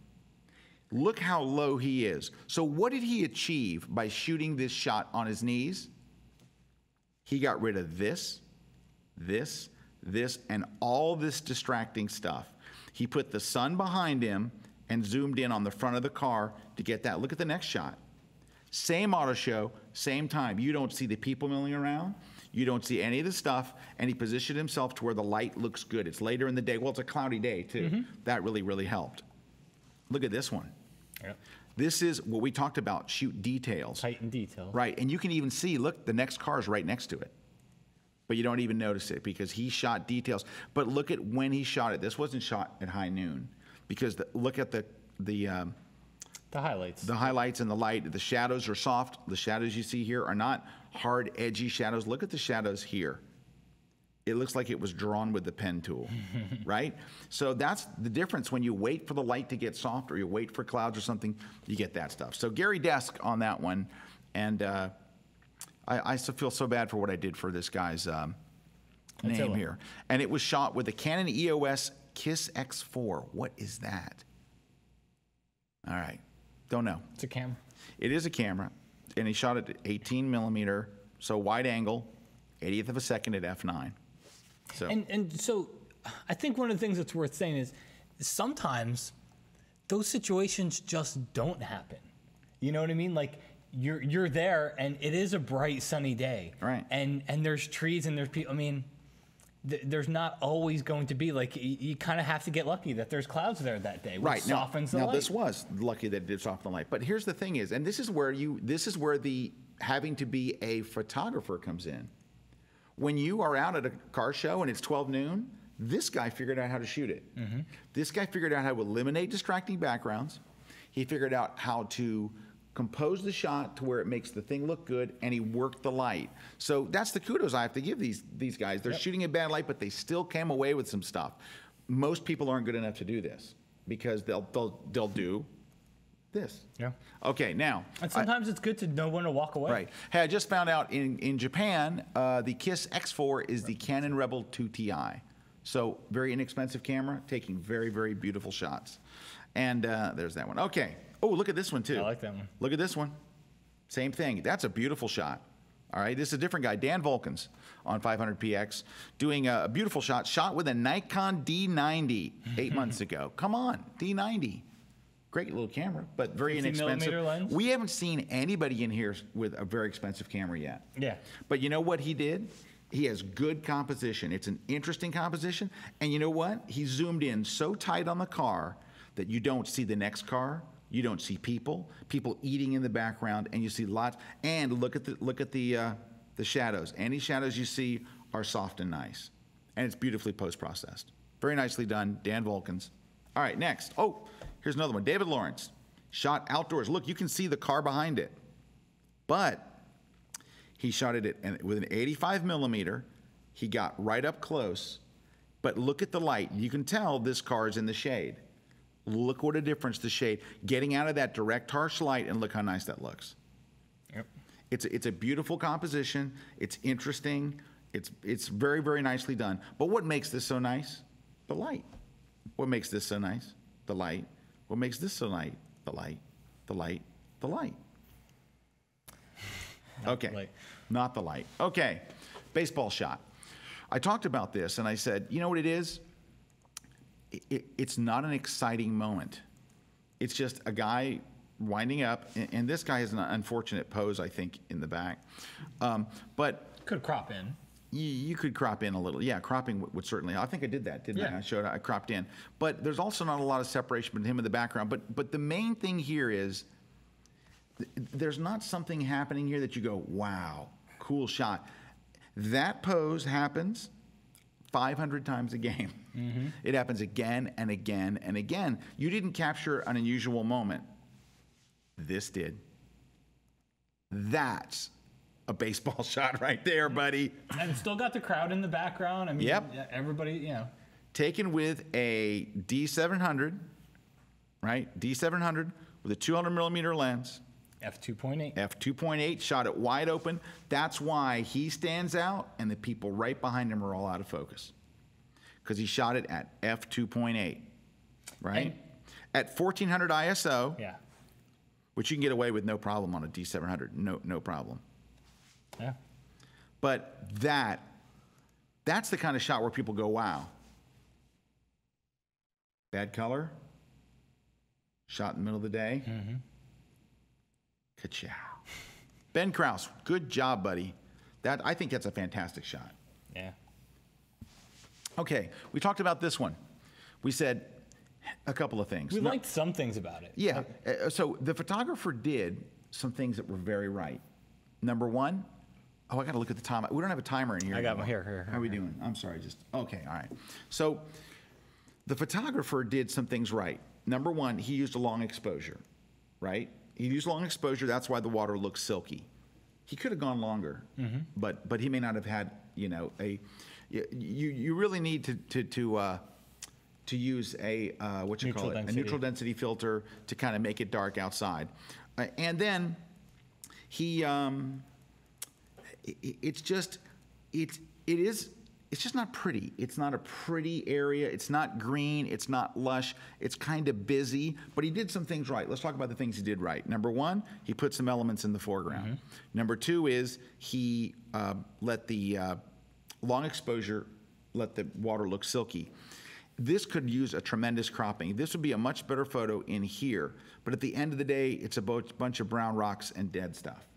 Look how low he is. So what did he achieve by shooting this shot on his knees? He got rid of this, this, and all this distracting stuff. He put the sun behind him and zoomed in on the front of the car to get that. Look at the next shot. Same auto show, same time. You don't see the people milling around. You don't see any of the stuff. And he positioned himself to where the light looks good. It's later in the day. Well, it's a cloudy day, too. That really, really helped. Look at this one. Yep. This is what we talked about, shoot details. Heightened detail. Right, and you can even see, look, the next car is right next to it. But you don't even notice it because he shot details. But look at when he shot it. This wasn't shot at high noon because look at the highlights. The highlights and the light. The shadows are soft. The shadows you see here are not hard, edgy shadows. Look at the shadows here. It looks like it was drawn with the pen tool, right? So that's the difference when you wait for the light to get soft or you wait for clouds or something, you get that stuff. So Gary Desk on that one, and I still feel so bad for what I did for this guy's name here. And it was shot with a Canon EOS Kiss X4. What is that? All right, don't know. It's a camera. It is a camera, and he shot it at 18 millimeter, so wide angle, 80th of a second at f9. So. And so I think one of the things that's worth saying is sometimes those situations just don't happen. You know what I mean? Like you're there and it is a bright sunny day. Right. And there's trees and there's people. I mean, there's not always going to be like you kind of have to get lucky that there's clouds there that day. Which softens the light. Now this was lucky that it did soften the light. But here's the thing is, and this is where the having to be a photographer comes in. When you are out at a car show and it's 12 noon, this guy figured out how to shoot it. This guy figured out how to eliminate distracting backgrounds. He figured out how to compose the shot to where it makes the thing look good, and he worked the light. So that's the kudos I have to give these guys. They're shooting in bad light, but they still came away with some stuff. Most people aren't good enough to do this because they'll do this. Yeah. Okay, now. And sometimes it's good to know when to walk away. Right. Hey, I just found out in Japan, the Kiss X4 is the Canon Rebel 2 Ti. So very inexpensive camera, taking very, very beautiful shots. And there's that one. Okay. Oh, look at this one too. I like that one. Look at this one. Same thing. That's a beautiful shot. All right. This is a different guy, Dan Volkins on 500px, doing a beautiful shot with a Nikon D90 8 months ago. Come on, D90. Great little camera, but very inexpensive. Lens. We haven't seen anybody in here with a very expensive camera yet. Yeah. But you know what he did? He has good composition. It's an interesting composition. And you know what? He zoomed in so tight on the car that you don't see the next car. You don't see people eating in the background, and you see lots. And look at the shadows. Any shadows you see are soft and nice. And it's beautifully post-processed. Very nicely done, Dan Volkins. All right, next. Oh, here's another one. David Lawrence, shot outdoors. Look, you can see the car behind it. But he shot it with an 85 millimeter. He got right up close. But look at the light. You can tell this car is in the shade. Look what a difference the shade. Getting out of that direct harsh light, and look how nice that looks. Yep. It's a beautiful composition. It's interesting. It's very, very nicely done. But what makes this so nice? The light. What makes this so nice? The light. What makes this so nice? The light. The light. The light. Okay. Not the light. Okay. Baseball shot. I talked about this and I said, you know what it is? It's not an exciting moment. It's just a guy winding up, and this guy has an unfortunate pose, I think, in the back. But could crop in. You could crop in a little. Yeah, cropping would certainly. I think I did that, didn't I? I cropped in. But there's also not a lot of separation between him and the background. But the main thing here is there's not something happening here that you go, wow, cool shot. That pose happens 500 times a game. It happens again and again and again. You didn't capture an unusual moment. This did. That's a baseball shot right there, buddy. And it still got the crowd in the background. I mean, everybody, you know. Taken with a D700, right? D700 with a 200 millimeter lens. F2.8. F2.8, shot it wide open. That's why he stands out and the people right behind him are all out of focus. Because he shot it at F2.8, right? At 1400 ISO, which you can get away with no problem on a D700, no problem. Yeah. But that That's the kind of shot where people go, wow. Bad color. Shot in the middle of the day. Mm-hmm. Ka-chow. Ben Krause, good job, buddy. I think that's a fantastic shot. Yeah. Okay, we talked about this one. We said a couple of things. We liked some things about it. Yeah. So the photographer did some things that were very right. Number one, I got to look at the time. We don't have a timer in here. I got my here. How are we doing? I'm sorry. Okay. All right. So the photographer did some things right. Number one, he used a long exposure, right? He used long exposure. That's why the water looks silky. He could have gone longer, but he may not have had, you really need to use a a neutral density filter to kind of make it dark outside, and then he it's just not pretty. It's not a pretty area. It's not green. It's not lush. It's kind of busy, but he did some things right. Let's talk about the things he did right. Number one, he put some elements in the foreground. Number two is he let the long exposure, let the water look silky. This could use a tremendous cropping. This would be a much better photo in here, but at the end of the day, it's a bunch of brown rocks and dead stuff.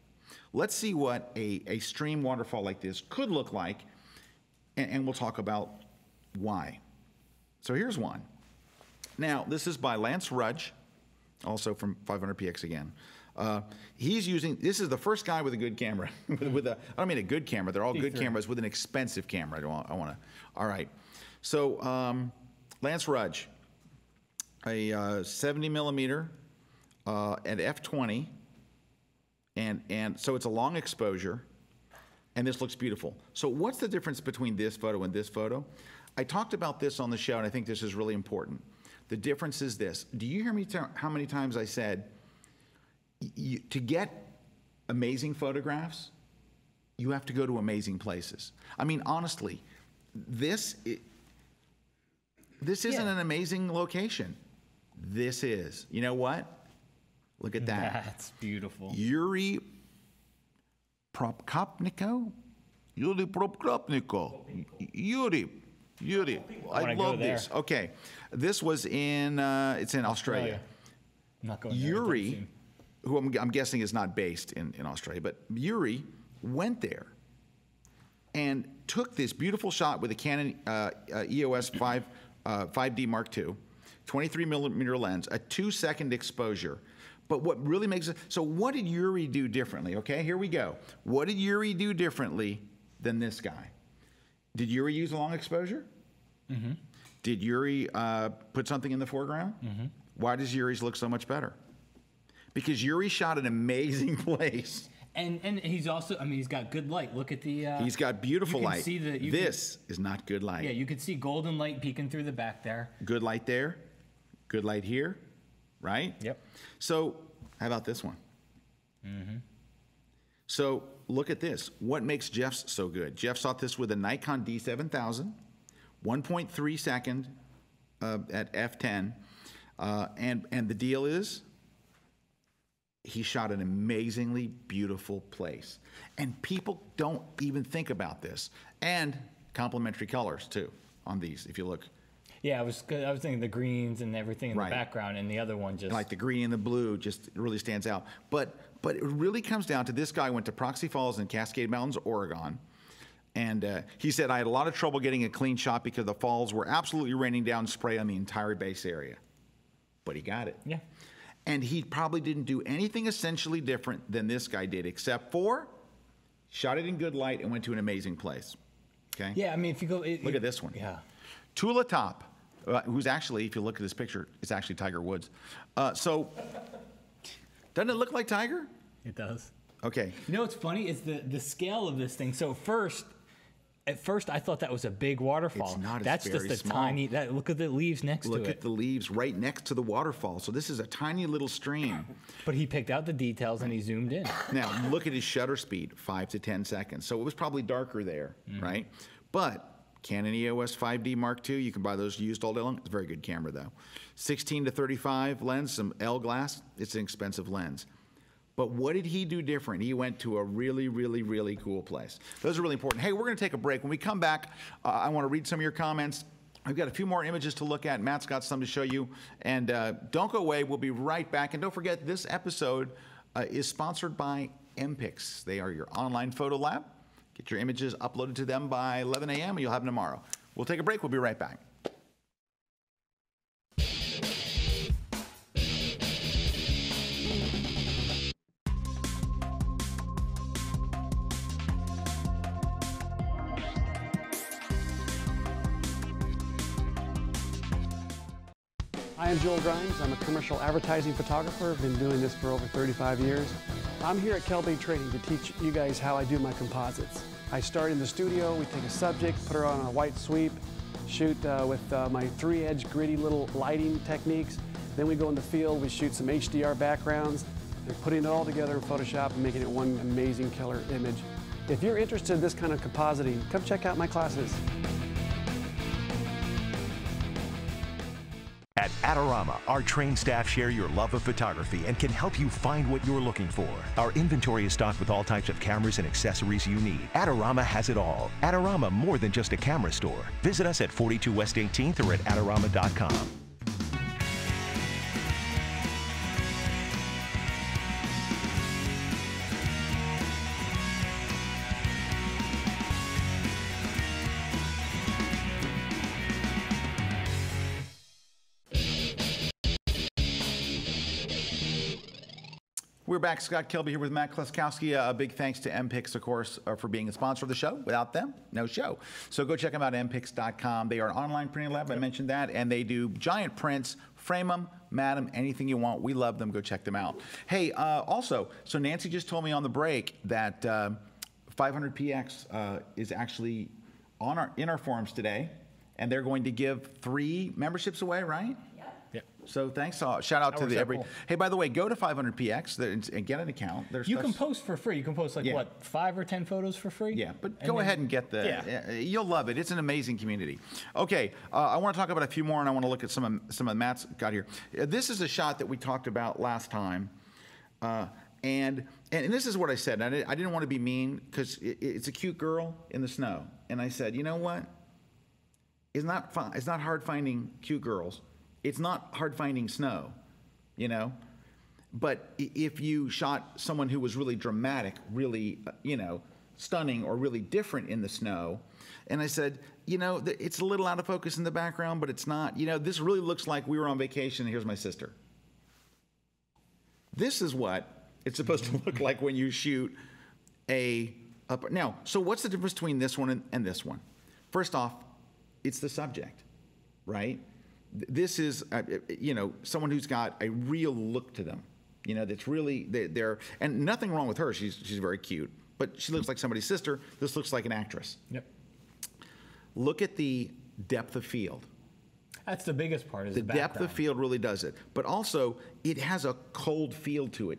Let's see what a stream waterfall like this could look like, and we'll talk about why. So here's one. Now, this is by Lance Rudge, also from 500px again. This is the first guy with a good camera. I don't mean a good camera, they're all good cameras with an expensive camera. All right. So Lance Rudge, a 70 millimeter at f/20, and so it's a long exposure. And this looks beautiful. So what's the difference between this photo and this photo? I talked about this on the show, and I think this is really important. The difference is this. Do you hear me how many times I said, to get amazing photographs, you have to go to amazing places? I mean, honestly, this isn't an amazing location. This is. You know what? Look at that. That's beautiful. Yuri Propkopniko? Yuri Propkopniko. Yuri. I love this. Okay. This was it's in Australia. I'm not going there. Yuri, who I'm guessing is not based in Australia, but Yuri went there and took this beautiful shot with a Canon EOS 5D Mark II, 23 millimeter lens, a 2-second exposure. But what really makes it, so what did Yuri do differently? Okay, here we go. What did Yuri do differently than this guy? Did Yuri use a long exposure? Mm-hmm. Did Yuri put something in the foreground? Mm-hmm. Why does Yuri's look so much better? Because Yuri shot an amazing place. And he's also, he's got good light. Look at the... he's got beautiful light. See this is not good light. Yeah, you can see golden light peeking through the back there. Good light there. Good light here. Right? Yep. So, how about this one? Mm-hmm. So, look at this. What makes Jeff's so good? Jeff shot this with a Nikon D7000, 1.3 second at f/10, and the deal is, he shot an amazingly beautiful place. And people don't even think about this. And complementary colors, too, on these, if you look. Yeah, I was thinking the greens and everything in the background, and the other one just... Like the green and the blue just really stands out. But it really comes down to this guy went to Proxy Falls and Cascade Mountains, Oregon. And he said, I had a lot of trouble getting a clean shot because the falls were absolutely raining down spray on the entire base area. But he got it. Yeah. And he probably didn't do anything essentially different than this guy did, except for shot it in good light and went to an amazing place. Okay? Yeah, if you go... Look at this one. Yeah. Tula Top, who's actually, if you look at this picture, it's actually Tiger Woods. So, doesn't it look like Tiger? It does. Okay. You know what's funny is the scale of this thing. So at first I thought that was a big waterfall. It's not. That's it's very just a small. tiny. Look at the leaves next to it. Look at the leaves right next to the waterfall. So this is a tiny little stream. But he picked out the details and he zoomed in. Now look at his shutter speed, 5 to 10 seconds. So it was probably darker there, right? But Canon EOS 5D Mark II, you can buy those used all day long. It's a very good camera though. 16 to 35 lens, some L glass. It's an expensive lens. But what did he do different? He went to a really, really, really cool place. Those are really important. Hey, we're going to take a break. When we come back, I want to read some of your comments. I've got a few more images to look at. Matt's got some to show you. And don't go away. We'll be right back. And don't forget, this episode is sponsored by MPix. They are your online photo lab. Get your images uploaded to them by 11 a.m. and you'll have them tomorrow. We'll take a break. We'll be right back. Hi, I'm Joel Grimes. I'm a commercial advertising photographer. I've been doing this for over 35 years. I'm here at Kelby Training to teach you guys how I do my composites. I start in the studio, we take a subject, put her on a white sweep, shoot with my 3-edge gritty little lighting techniques. Then we go in the field, we shoot some HDR backgrounds, and putting it all together in Photoshop and making it one amazing killer image. If you're interested in this kind of compositing, come check out my classes. At ADORAMA, our trained staff share your love of photography and can help you find what you're looking for. Our inventory is stocked with all types of cameras and accessories you need. ADORAMA has it all. ADORAMA, more than just a camera store. Visit us at 42 West 18th or at adorama.com. We're back. Scott Kelby here with Matt Kluskowski. A big thanks to MPix, of course, for being a sponsor of the show. Without them, no show. So go check them out at mpix.com. They are an online printing lab. I mentioned that. And they do giant prints. Frame them, mat them, anything you want. We love them. Go check them out. Hey, also, so Nancy just told me on the break that 500px is actually in our forums today. And they're going to give 3 memberships away, right? So thanks. Shout out to every. Cool. Hey, by the way, go to 500px and get an account. You can post for free. You can post like what, 5 or 10 photos for free? Yeah, but go ahead and get the. Yeah. You'll love it. It's an amazing community. Okay, I want to talk about a few more, and I want to look at some of Matt's got here. This is a shot that we talked about last time, and this is what I said. I didn't want to be mean because it's a cute girl in the snow, and I said, you know what? It's not hard finding cute girls. It's not hard finding snow, you know? But if you shot someone who was really dramatic, really, stunning or really different in the snow, and I said, it's a little out of focus in the background, but it's not. This really looks like we were on vacation and here's my sister. This is what it's supposed to look like when you shoot now, so what's the difference between this one and this one? First off, it's the subject, right? This is, someone who's got a real look to them, that's really, they're, and nothing wrong with her. She's very cute, but she looks like somebody's sister. This looks like an actress. Yep. Look at the depth of field. That's the biggest part, is the depth of field really does it. But also, it has a cold feel to it.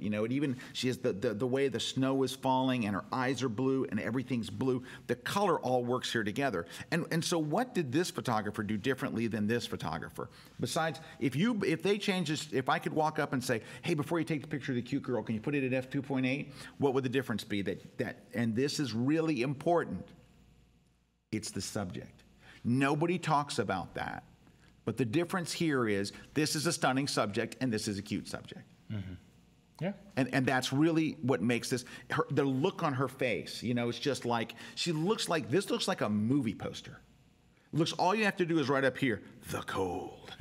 She has the way the snow is falling and her eyes are blue and everything's blue. The color all works here together. And so what did this photographer do differently than this photographer? Besides, if they change this, if I could walk up and say, hey, before you take the picture of the cute girl, can you put it at f2.8? What would the difference be? And this is really important. It's the subject. Nobody talks about that. But the difference here is this is a stunning subject and this is a cute subject. Mm-hmm. Yeah. And that's really what makes this, the look on her face, it's just like, this looks like a movie poster. All you have to do is right up here, the cold.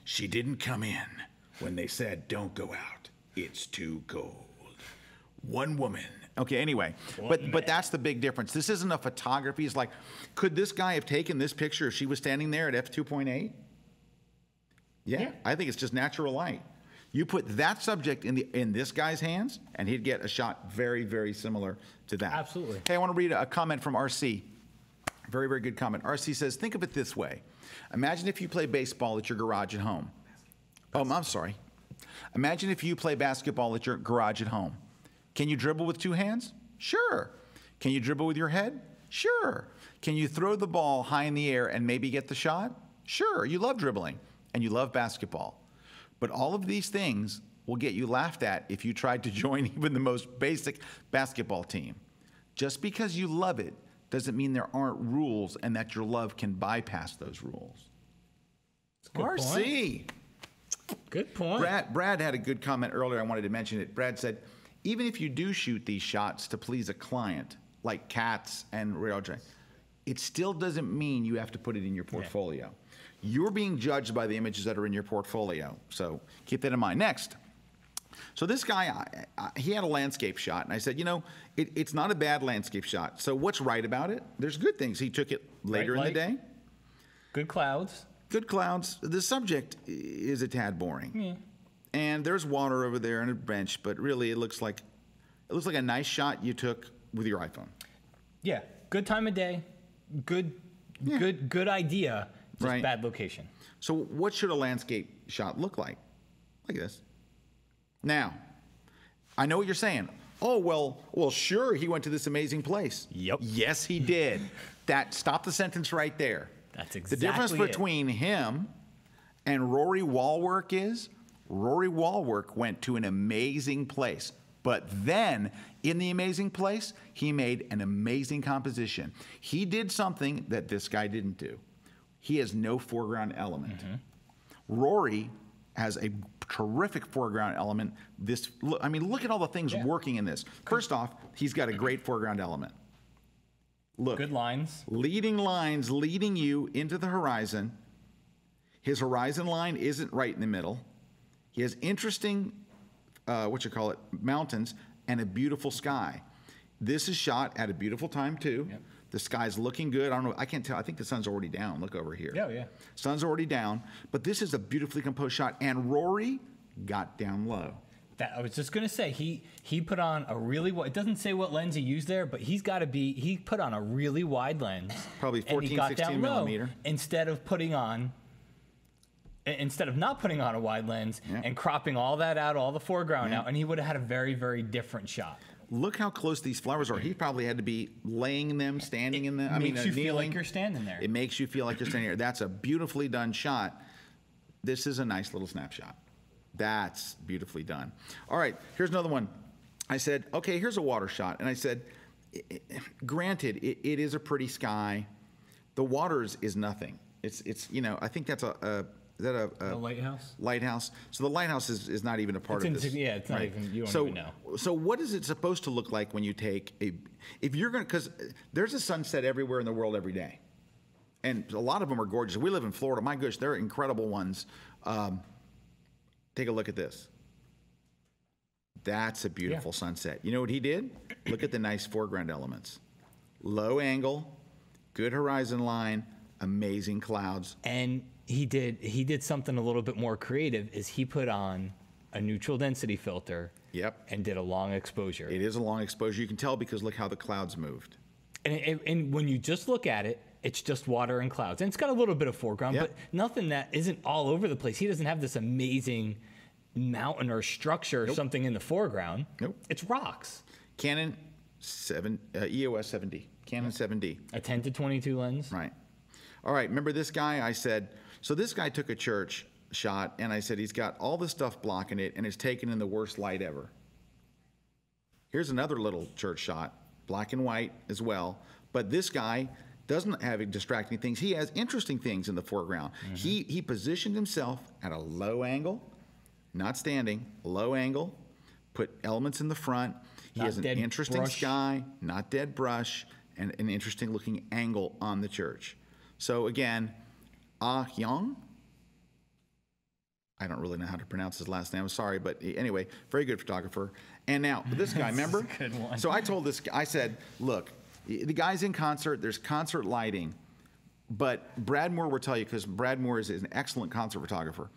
She didn't come in when they said, don't go out. It's too cold. One woman. Okay, anyway, but that's the big difference. This isn't a photography. It's like, could this guy have taken this picture if she was standing there at f2.8? Yeah, I think it's just natural light. You put that subject in this guy's hands, and he'd get a shot very, very similar to that. Absolutely. Hey, I want to read a comment from RC. Very, very good comment. RC says, think of it this way. Imagine if you play baseball at your garage at home. Oh, I'm sorry. Imagine if you play basketball at your garage at home. Can you dribble with 2 hands? Sure. Can you dribble with your head? Sure. Can you throw the ball high in the air and maybe get the shot? Sure. You love dribbling and you love basketball. But all of these things will get you laughed at if you tried to join even the most basic basketball team. Just because you love it doesn't mean there aren't rules and that your love can bypass those rules. RC. Good point. Brad had a good comment earlier. I wanted to mention it. Brad said, even if you do shoot these shots to please a client, like cats and railway, it still doesn't mean you have to put it in your portfolio. Yeah. You're being judged by the images that are in your portfolio. So keep that in mind. Next. So this guy, he had a landscape shot, and I said, you know, it's not a bad landscape shot. So what's right about it? There's good things. He took it later in the day. Good clouds. Good clouds. The subject is a tad boring. Yeah. And there's water over there and a bench, but really it looks like a nice shot you took with your iPhone. Yeah. Good time of day. Good idea. Just right. Bad location. So what should a landscape shot look like? Like this. Now, I know what you're saying. Oh, well, sure, he went to this amazing place. Yep. Yes, he did. Stop the sentence right there. That's exactly the difference between him and Rory Walwork is Rory Walwork went to an amazing place. But then, in the amazing place, he made an amazing composition. He did something that this guy didn't do. He has no foreground element. Mm-hmm. Rory has a terrific foreground element. Look at all the things working in this. First off, he's got a great foreground element. Look. Good lines. Leading lines leading you into the horizon. His horizon line isn't right in the middle. He has interesting, mountains and a beautiful sky. This is shot at a beautiful time, too. Yep. The sky's looking good. I don't know. I can't tell. I think the sun's already down. Look over here. Yeah. Sun's already down. But this is a beautifully composed shot. And Rory got down low. I was just going to say, he put on a really wide, it doesn't say what lens he used there, but he put on a really wide lens. Probably 14, 16 millimeter. Instead of not putting on a wide lens and cropping all that out, all the foreground out, and he would have had a very, very different shot. Look how close these flowers are. He probably had to be laying them, standing in them. It makes you feel like you're standing there. It makes you feel like you're standing there. That's a beautifully done shot. This is a nice little snapshot. That's beautifully done. All right, here's another one. I said, okay, here's a water shot. And I said, granted, it is a pretty sky. The water is nothing. It's I think that's a lighthouse? Lighthouse. So the lighthouse is not even a part of this. Yeah, it's not even, you don't even know. So what is it supposed to look like when you take because there's a sunset everywhere in the world every day. And a lot of them are gorgeous. We live in Florida. My gosh, they're incredible ones. Take a look at this. That's a beautiful sunset. You know what he did? Look at the nice foreground elements. Low angle, good horizon line, amazing clouds. And he did something a little bit more creative, is he put on a neutral density filter. Yep. And did a long exposure. It is a long exposure. You can tell because look how the clouds moved. And when you just look at it, it's just water and clouds. And it's got a little bit of foreground, but nothing that isn't all over the place. He doesn't have this amazing mountain or structure or something in the foreground. Nope. It's rocks. Canon EOS 7D. Canon 7D. A 10-22 lens. Right. All right, remember this guy? I said, so this guy took a church shot, and I said he's got all this stuff blocking it, and it's taken in the worst light ever. Here's another little church shot, black and white as well, but this guy doesn't have distracting things. He has interesting things in the foreground. Mm-hmm. He positioned himself at a low angle, not standing, low angle, put elements in the front. He has an interesting sky, not dead brush, and an interesting looking angle on the church. So again, Ah Hyung, I don't really know how to pronounce his last name. I'm sorry, but anyway, very good photographer. And now this guy, remember? Good one. So I told this guy, I said, look, the guy's in concert. There's concert lighting, but Brad Moore will tell you, because Brad Moore is an excellent concert photographer.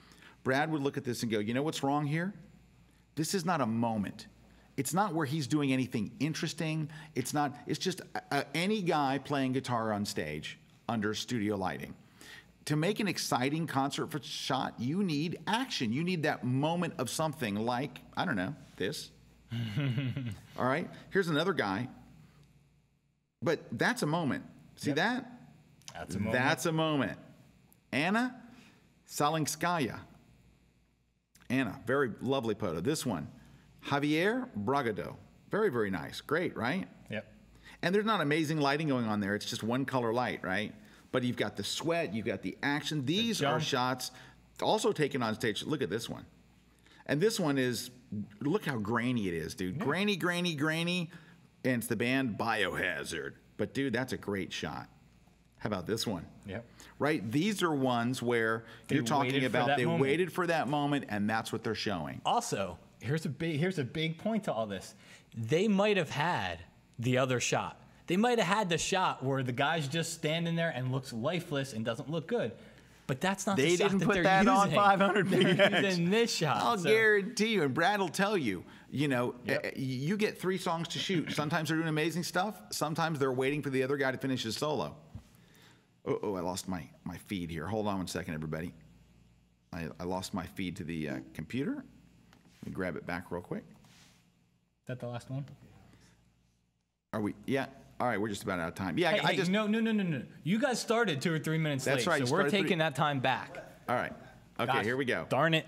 Brad would look at this and go, you know what's wrong here? This is not a moment. It's not where he's doing anything interesting. It's not. It's just any guy playing guitar on stage under studio lighting. To make an exciting concert shot, you need action. You need that moment of something like, I don't know, this. All right, here's another guy. But that's a moment. See that? That's a moment. That's a moment. Anna Salinskaya. Anna, very lovely photo. This one, Javier Bragado. Very, very nice. Great, right? Yep. And there's not amazing lighting going on there. It's just one color light, right? But you've got the sweat, you've got the action. These are shots also taken on stage. Look at this one. And this one is, look how grainy it is, dude. Yeah. Grainy, grainy, grainy. And it's the band Biohazard. But, dude, that's a great shot. How about this one? Yep. Right? These are ones where you're talking about they waited for that moment, and that's what they're showing. Also, here's a big point to all this. They might have had the other shot. They might have had the shot where the guy's just standing there and looks lifeless and doesn't look good. But that's not the shot that they're using. They didn't put that on 500 PX. They're using this shot. I'll guarantee you, and Brad will tell you, you know, you get 3 songs to shoot. Sometimes they're doing amazing stuff. Sometimes they're waiting for the other guy to finish his solo. Oh, I lost my feed here. Hold on one second, everybody. I lost my feed to the computer. Let me grab it back real quick. Is that the last one? Are we? Yeah. All right, we're just about out of time. Yeah, hey, no. You guys started 2 or 3 minutes late. That's right. So we're taking that time back. All right. Okay, Gosh, here we go. Darn it.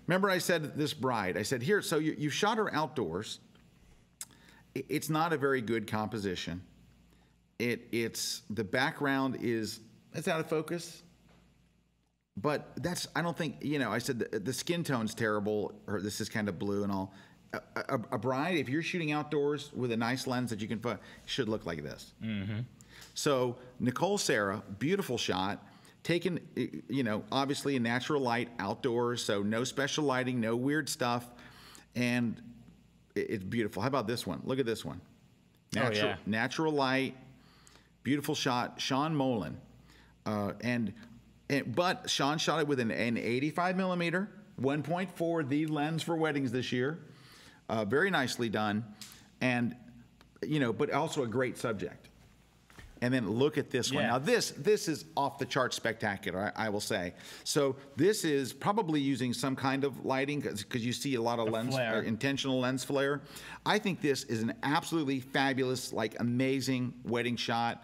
Remember I said this bride. I said, here, so you shot her outdoors. It's not a very good composition. It's the background is out of focus. But that's, I don't think, you know, I said the skin tone's terrible, or this is kind of blue and all. A bride, if you're shooting outdoors with a nice lens that you can put, should look like this. Mm-hmm. So Nicole Sarah, beautiful shot, taken, you know, obviously in natural light outdoors, so no special lighting, no weird stuff, and it's beautiful. How about this one? Look at this one. Natural light, beautiful shot. Sean Molan, but Sean shot it with an 85 millimeter, 1.4, the lens for weddings this year. Very nicely done, and you know, but also a great subject. And then look at this one. Now this is off the chart spectacular, I will say. So this is probably using some kind of lighting because you see a lot of intentional lens flare. I think this is an absolutely fabulous, like amazing wedding shot.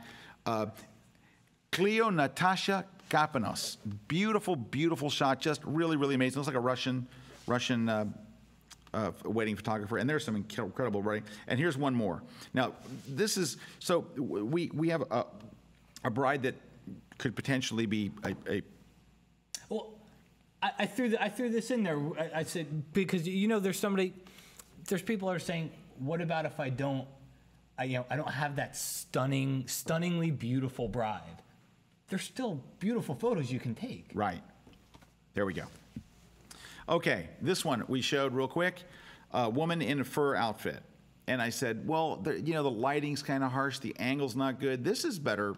Cleo Natasha Kapanos, beautiful, beautiful shot, just really, really amazing. Looks like a Russian wedding photographer, and there's some incredible writing. And here's one more. Now, this is, so we have a bride that could potentially be a well, I threw this in there. I said, because, you know, there's people that are saying, what about if I don't have that stunningly beautiful bride? There's still beautiful photos you can take. Right. There we go. Okay, this one we showed real quick, woman in a fur outfit. And I said, well, you know, the lighting's kind of harsh, the angle's not good. This is better,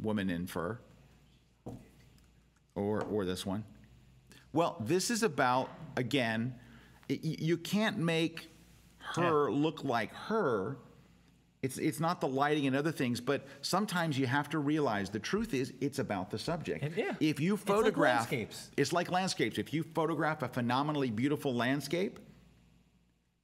woman in fur. Or this one. Well, this is about, again, you can't make her look like her. It's not the lighting and other things, but sometimes you have to realize the truth is it's about the subject. Yeah. If you photograph, it's like landscapes. If you photograph a phenomenally beautiful landscape,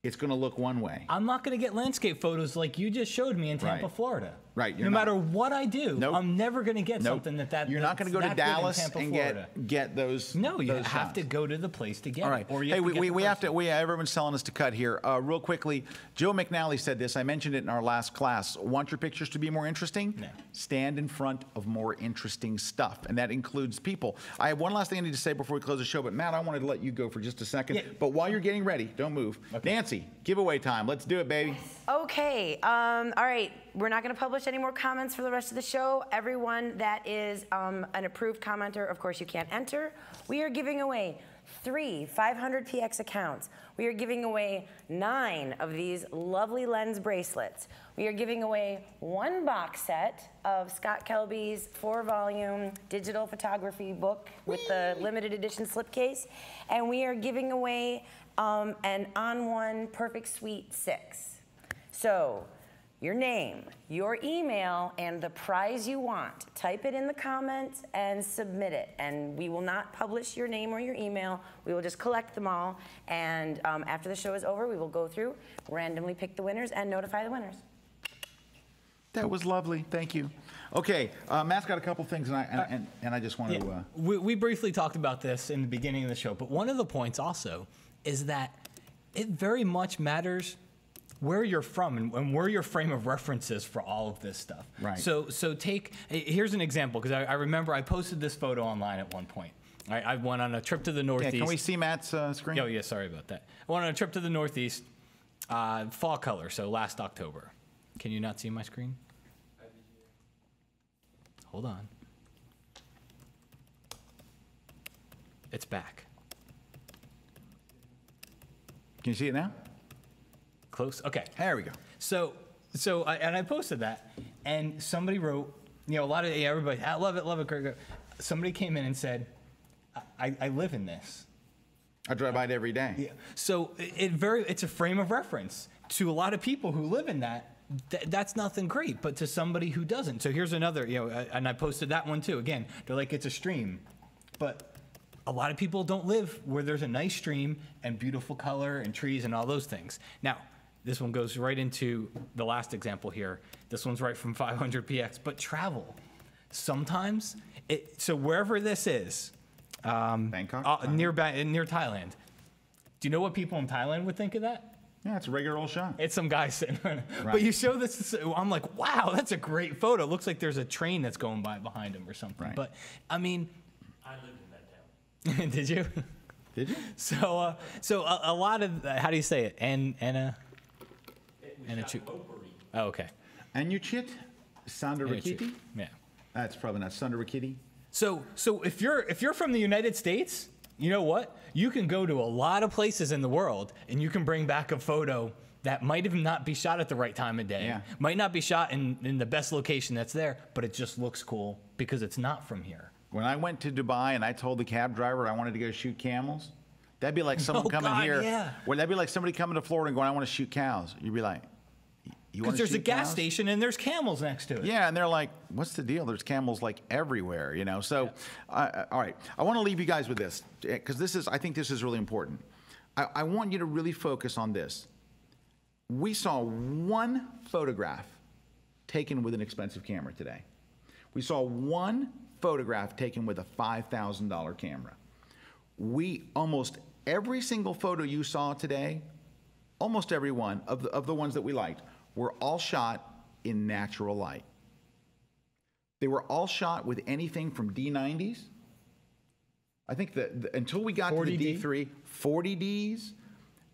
it's going to look one way. I'm not going to get landscape photos like you just showed me in Tampa, Florida. Right. No matter what I do, I'm never going to get something that you're not going to go to Dallas and get those. No, you have to go to the place to get All right. it. Or hey, we have to. Everyone's telling us to cut here. Real quickly, Joe McNally said this. I mentioned it in our last class. Want your pictures to be more interesting? No. Stand in front of more interesting stuff, and that includes people. I have one last thing I need to say before we close the show, but Matt, I wanted to let you go for just a second. Yeah. But while you're getting ready, don't move. Okay. Nancy, giveaway time. Let's do it, baby. Okay. All right. We're not going to publish any more comments for the rest of the show. Everyone that is an approved commenter, of course, you can't enter. We are giving away 3 500px accounts. We are giving away 9 of these lovely lens bracelets. We are giving away 1 box set of Scott Kelby's 4-volume digital photography book with the limited edition slipcase. And we are giving away an On-One Perfect Suite 6. So, your name, your email, and the prize you want. Type it in the comments and submit it. And we will not publish your name or your email. We will just collect them all. And after the show is over, we will go through, randomly pick the winners, and notify the winners. That was lovely. Thank you. Okay, Matt's got a couple things, and I just want to... We briefly talked about this in the beginning of the show, but one of the points also is that it very much matters where you're from and where your frame of reference is for all of this stuff. Right. So here's an example, because I remember I posted this photo online at one point. I went on a trip to the Northeast. Yeah, can we see Matt's screen? Oh, yeah, sorry about that. I went on a trip to the Northeast, fall color, so last October. Can you not see my screen? Hold on. It's back. Can you see it now? Close? Okay. There we go. So I posted that, and somebody wrote, a lot of everybody, I love it, great. Somebody came in and said, I live in this. I drive by it every day. Yeah. So it's a frame of reference to a lot of people who live in that. That's nothing great, but to somebody who doesn't. So here's another, and I posted that one too. Again, they're like, it's a stream, but a lot of people don't live where there's a nice stream and beautiful color and trees and all those things. Now, this one goes right into the last example here. This one's right from 500px, but travel. Sometimes, so wherever this is, Bangkok? near Thailand, do you know what people in Thailand would think of that? Yeah, it's a regular old shot. It's some guy sitting on it. Right. But you show this, I'm like, wow, that's a great photo. It looks like there's a train that's going by behind him or something. Right. But, I mean, I lived in that town. Did you? Did you? So a lot of, how do you say it? Anna Chu. Oh, okay. Anuchit Sundarakiti? Yeah. That's probably not Sundarakiti. So if you're from the United States, you know what? You can go to a lot of places in the world, and you can bring back a photo that might even not be shot at the right time of day. Yeah. Might not be shot in the best location that's there, but it just looks cool because it's not from here. When I went to Dubai and I told the cab driver I wanted to go shoot camels, that'd be like someone coming here. Yeah. Well, that'd be like somebody coming to Florida and going, I want to shoot cows. You'd be like, you want to shoot Because there's a gas cows? station and there's camels next to it. Yeah, and they're like, what's the deal? There's camels like everywhere, So, all right, I want to leave you guys with this, because I think this is really important. I want you to really focus on this. We saw one photograph taken with an expensive camera today. We saw one photograph taken with a $5,000 camera. Almost every single photo you saw today, almost every one of the ones that we liked, were all shot in natural light. They were all shot with anything from D90s. I think that until we got to the D3, 40Ds,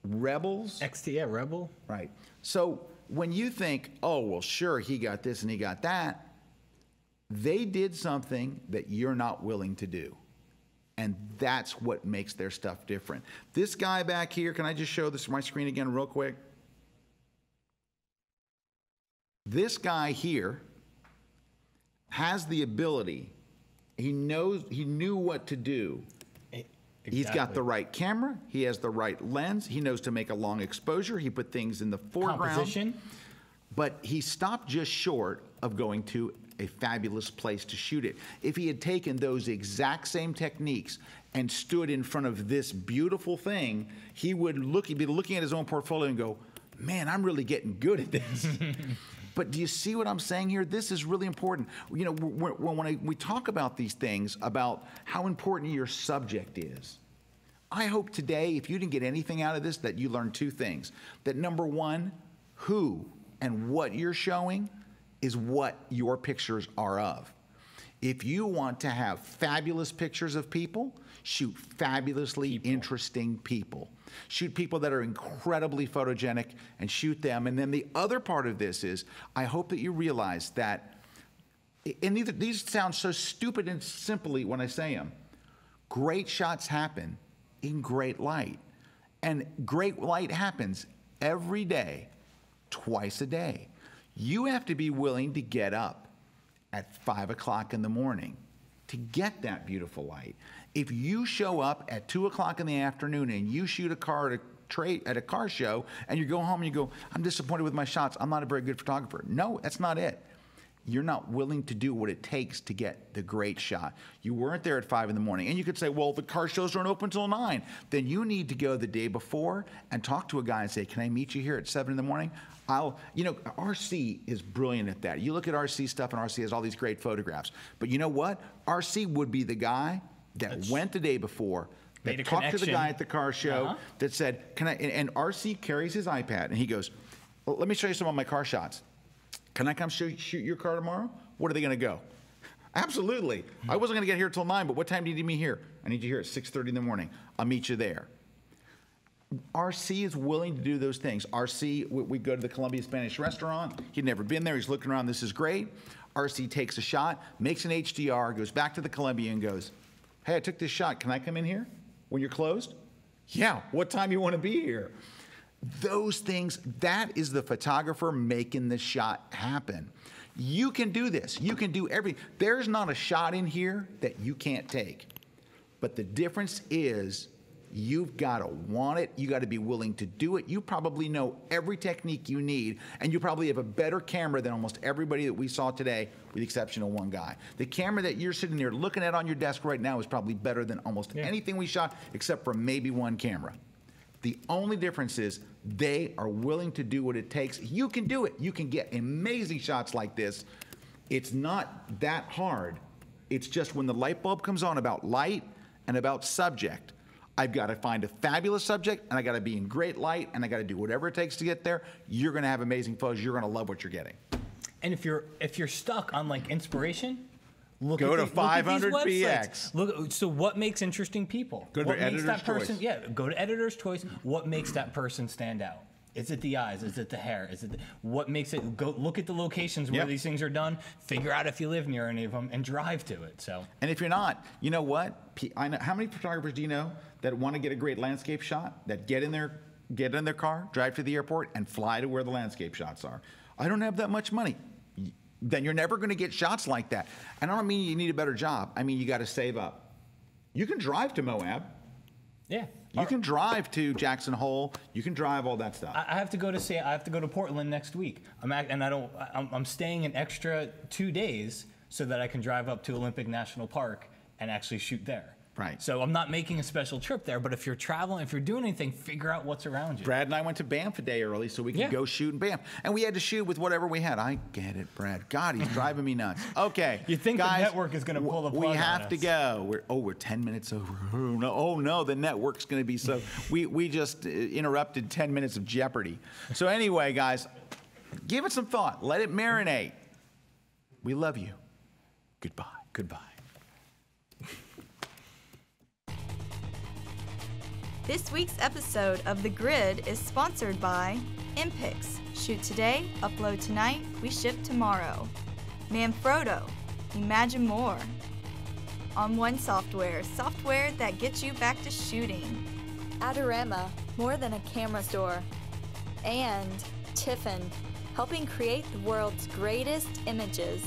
Rebels. XT, yeah, Rebel. Right. So when you think, oh, well, sure, he got this and he got that, they did something that you're not willing to do. And that's what makes their stuff different. This guy back here, can I just show this my screen again real quick? This guy here has the ability, he knew what to do. Exactly. He's got the right camera, he has the right lens, he knows to make a long exposure, he put things in the foreground. Composition. But he stopped just short of going to a fabulous place to shoot it. If he had taken those exact same techniques and stood in front of this beautiful thing, he'd be looking at his own portfolio and go, man, I'm really getting good at this. But do you see what I'm saying here? This is really important. When we talk about these things, about how important your subject is, I hope today, if you didn't get anything out of this, that you learned two things. That number one, who and what you're showing is what your pictures are of. If you want to have fabulous pictures of people, shoot fabulously interesting people. Shoot people that are incredibly photogenic and shoot them. And then the other part of this is, I hope that you realize that, and these sound so stupid and simply when I say them, great shots happen in great light. And great light happens every day, twice a day. You have to be willing to get up at 5 o'clock in the morning to get that beautiful light. If you show up at 2 o'clock in the afternoon and you shoot a car at a car show and you go home and you go, I'm disappointed with my shots, I'm not a very good photographer. No, that's not it. You're not willing to do what it takes to get the great shot. You weren't there at 5 in the morning. And you could say, well, the car shows aren't open till 9. Then you need to go the day before and talk to a guy and say, can I meet you here at 7 in the morning? RC is brilliant at that. You look at RC stuff, and RC has all these great photographs. But you know what? RC would be the guy that went the day before, Made a talked to the connection. guy at the car show that said, "Can I?" And RC carries his iPad, and he goes, well, "Let me show you some of my car shots. Can I come shoot your car tomorrow? What are they going to go?" Absolutely. I wasn't going to get here till 9, but what time do you need me here? I need you here at 6:30 in the morning. I'll meet you there. RC is willing to do those things. RC, we go to the Columbia Spanish restaurant. He'd never been there. He's looking around. This is great. RC takes a shot, makes an HDR, goes back to the Columbia and goes, "Hey, I took this shot. Can I come in here when you're closed?" "Yeah. What time you want to be here?" Those things, that is the photographer making the shot happen. You can do this. You can do everything. There's not a shot in here that you can't take. But the difference is you've got to want it. You got to be willing to do it. You probably know every technique you need, and you probably have a better camera than almost everybody that we saw today, with the exception of one guy. The camera that you're sitting there looking at on your desk right now is probably better than almost anything we shot, except for maybe one camera. The only difference is they are willing to do what it takes. You can do it. You can get amazing shots like this. It's not that hard. It's just when the light bulb comes on about light and about subject, I've got to find a fabulous subject, and I got to be in great light, and I got to do whatever it takes to get there. You're going to have amazing photos. You're going to love what you're getting. And if you're stuck on like inspiration, go to 500px. Look, so what makes interesting people? Go to what their makes editor's that person? choice. Yeah, go to editor's choice. What makes that person stand out? Is it the eyes? Is it the hair? Is it what makes it? Go look at the locations where these things are done. Figure out if you live near any of them, and drive to it. So. And if you're not, you know what? I know how many photographers do you know that want to get a great landscape shot, that get in their car, drive to the airport, and fly to where the landscape shots are? I don't have that much money. Then you're never going to get shots like that. And I don't mean you need a better job. I mean you got to save up. You can drive to Moab. Yeah. You can drive to Jackson Hole. You can drive all that stuff. I have to go to Portland next week. I'm staying an extra 2 days so that I can drive up to Olympic National Park and actually shoot there. Right. So I'm not making a special trip there, but if you're traveling, if you're doing anything, figure out what's around you. Brad and I went to Banff a day early so we could go shoot in Banff. And we had to shoot with whatever we had. I get it, Brad. God, he's driving me nuts. Okay. You think guys, the network is going to pull the plug we have on to us. go. We're 10 minutes over. Oh, no, the network's going to be so. We just interrupted 10 minutes of jeopardy. So anyway, guys, give it some thought. Let it marinate. We love you. Goodbye. Goodbye. This week's episode of The Grid is sponsored by Impix. Shoot today, upload tonight, we ship tomorrow. Manfrotto. Imagine more. On One Software that gets you back to shooting. ADORAMA, more than a camera store. And Tiffin, helping create the world's greatest images.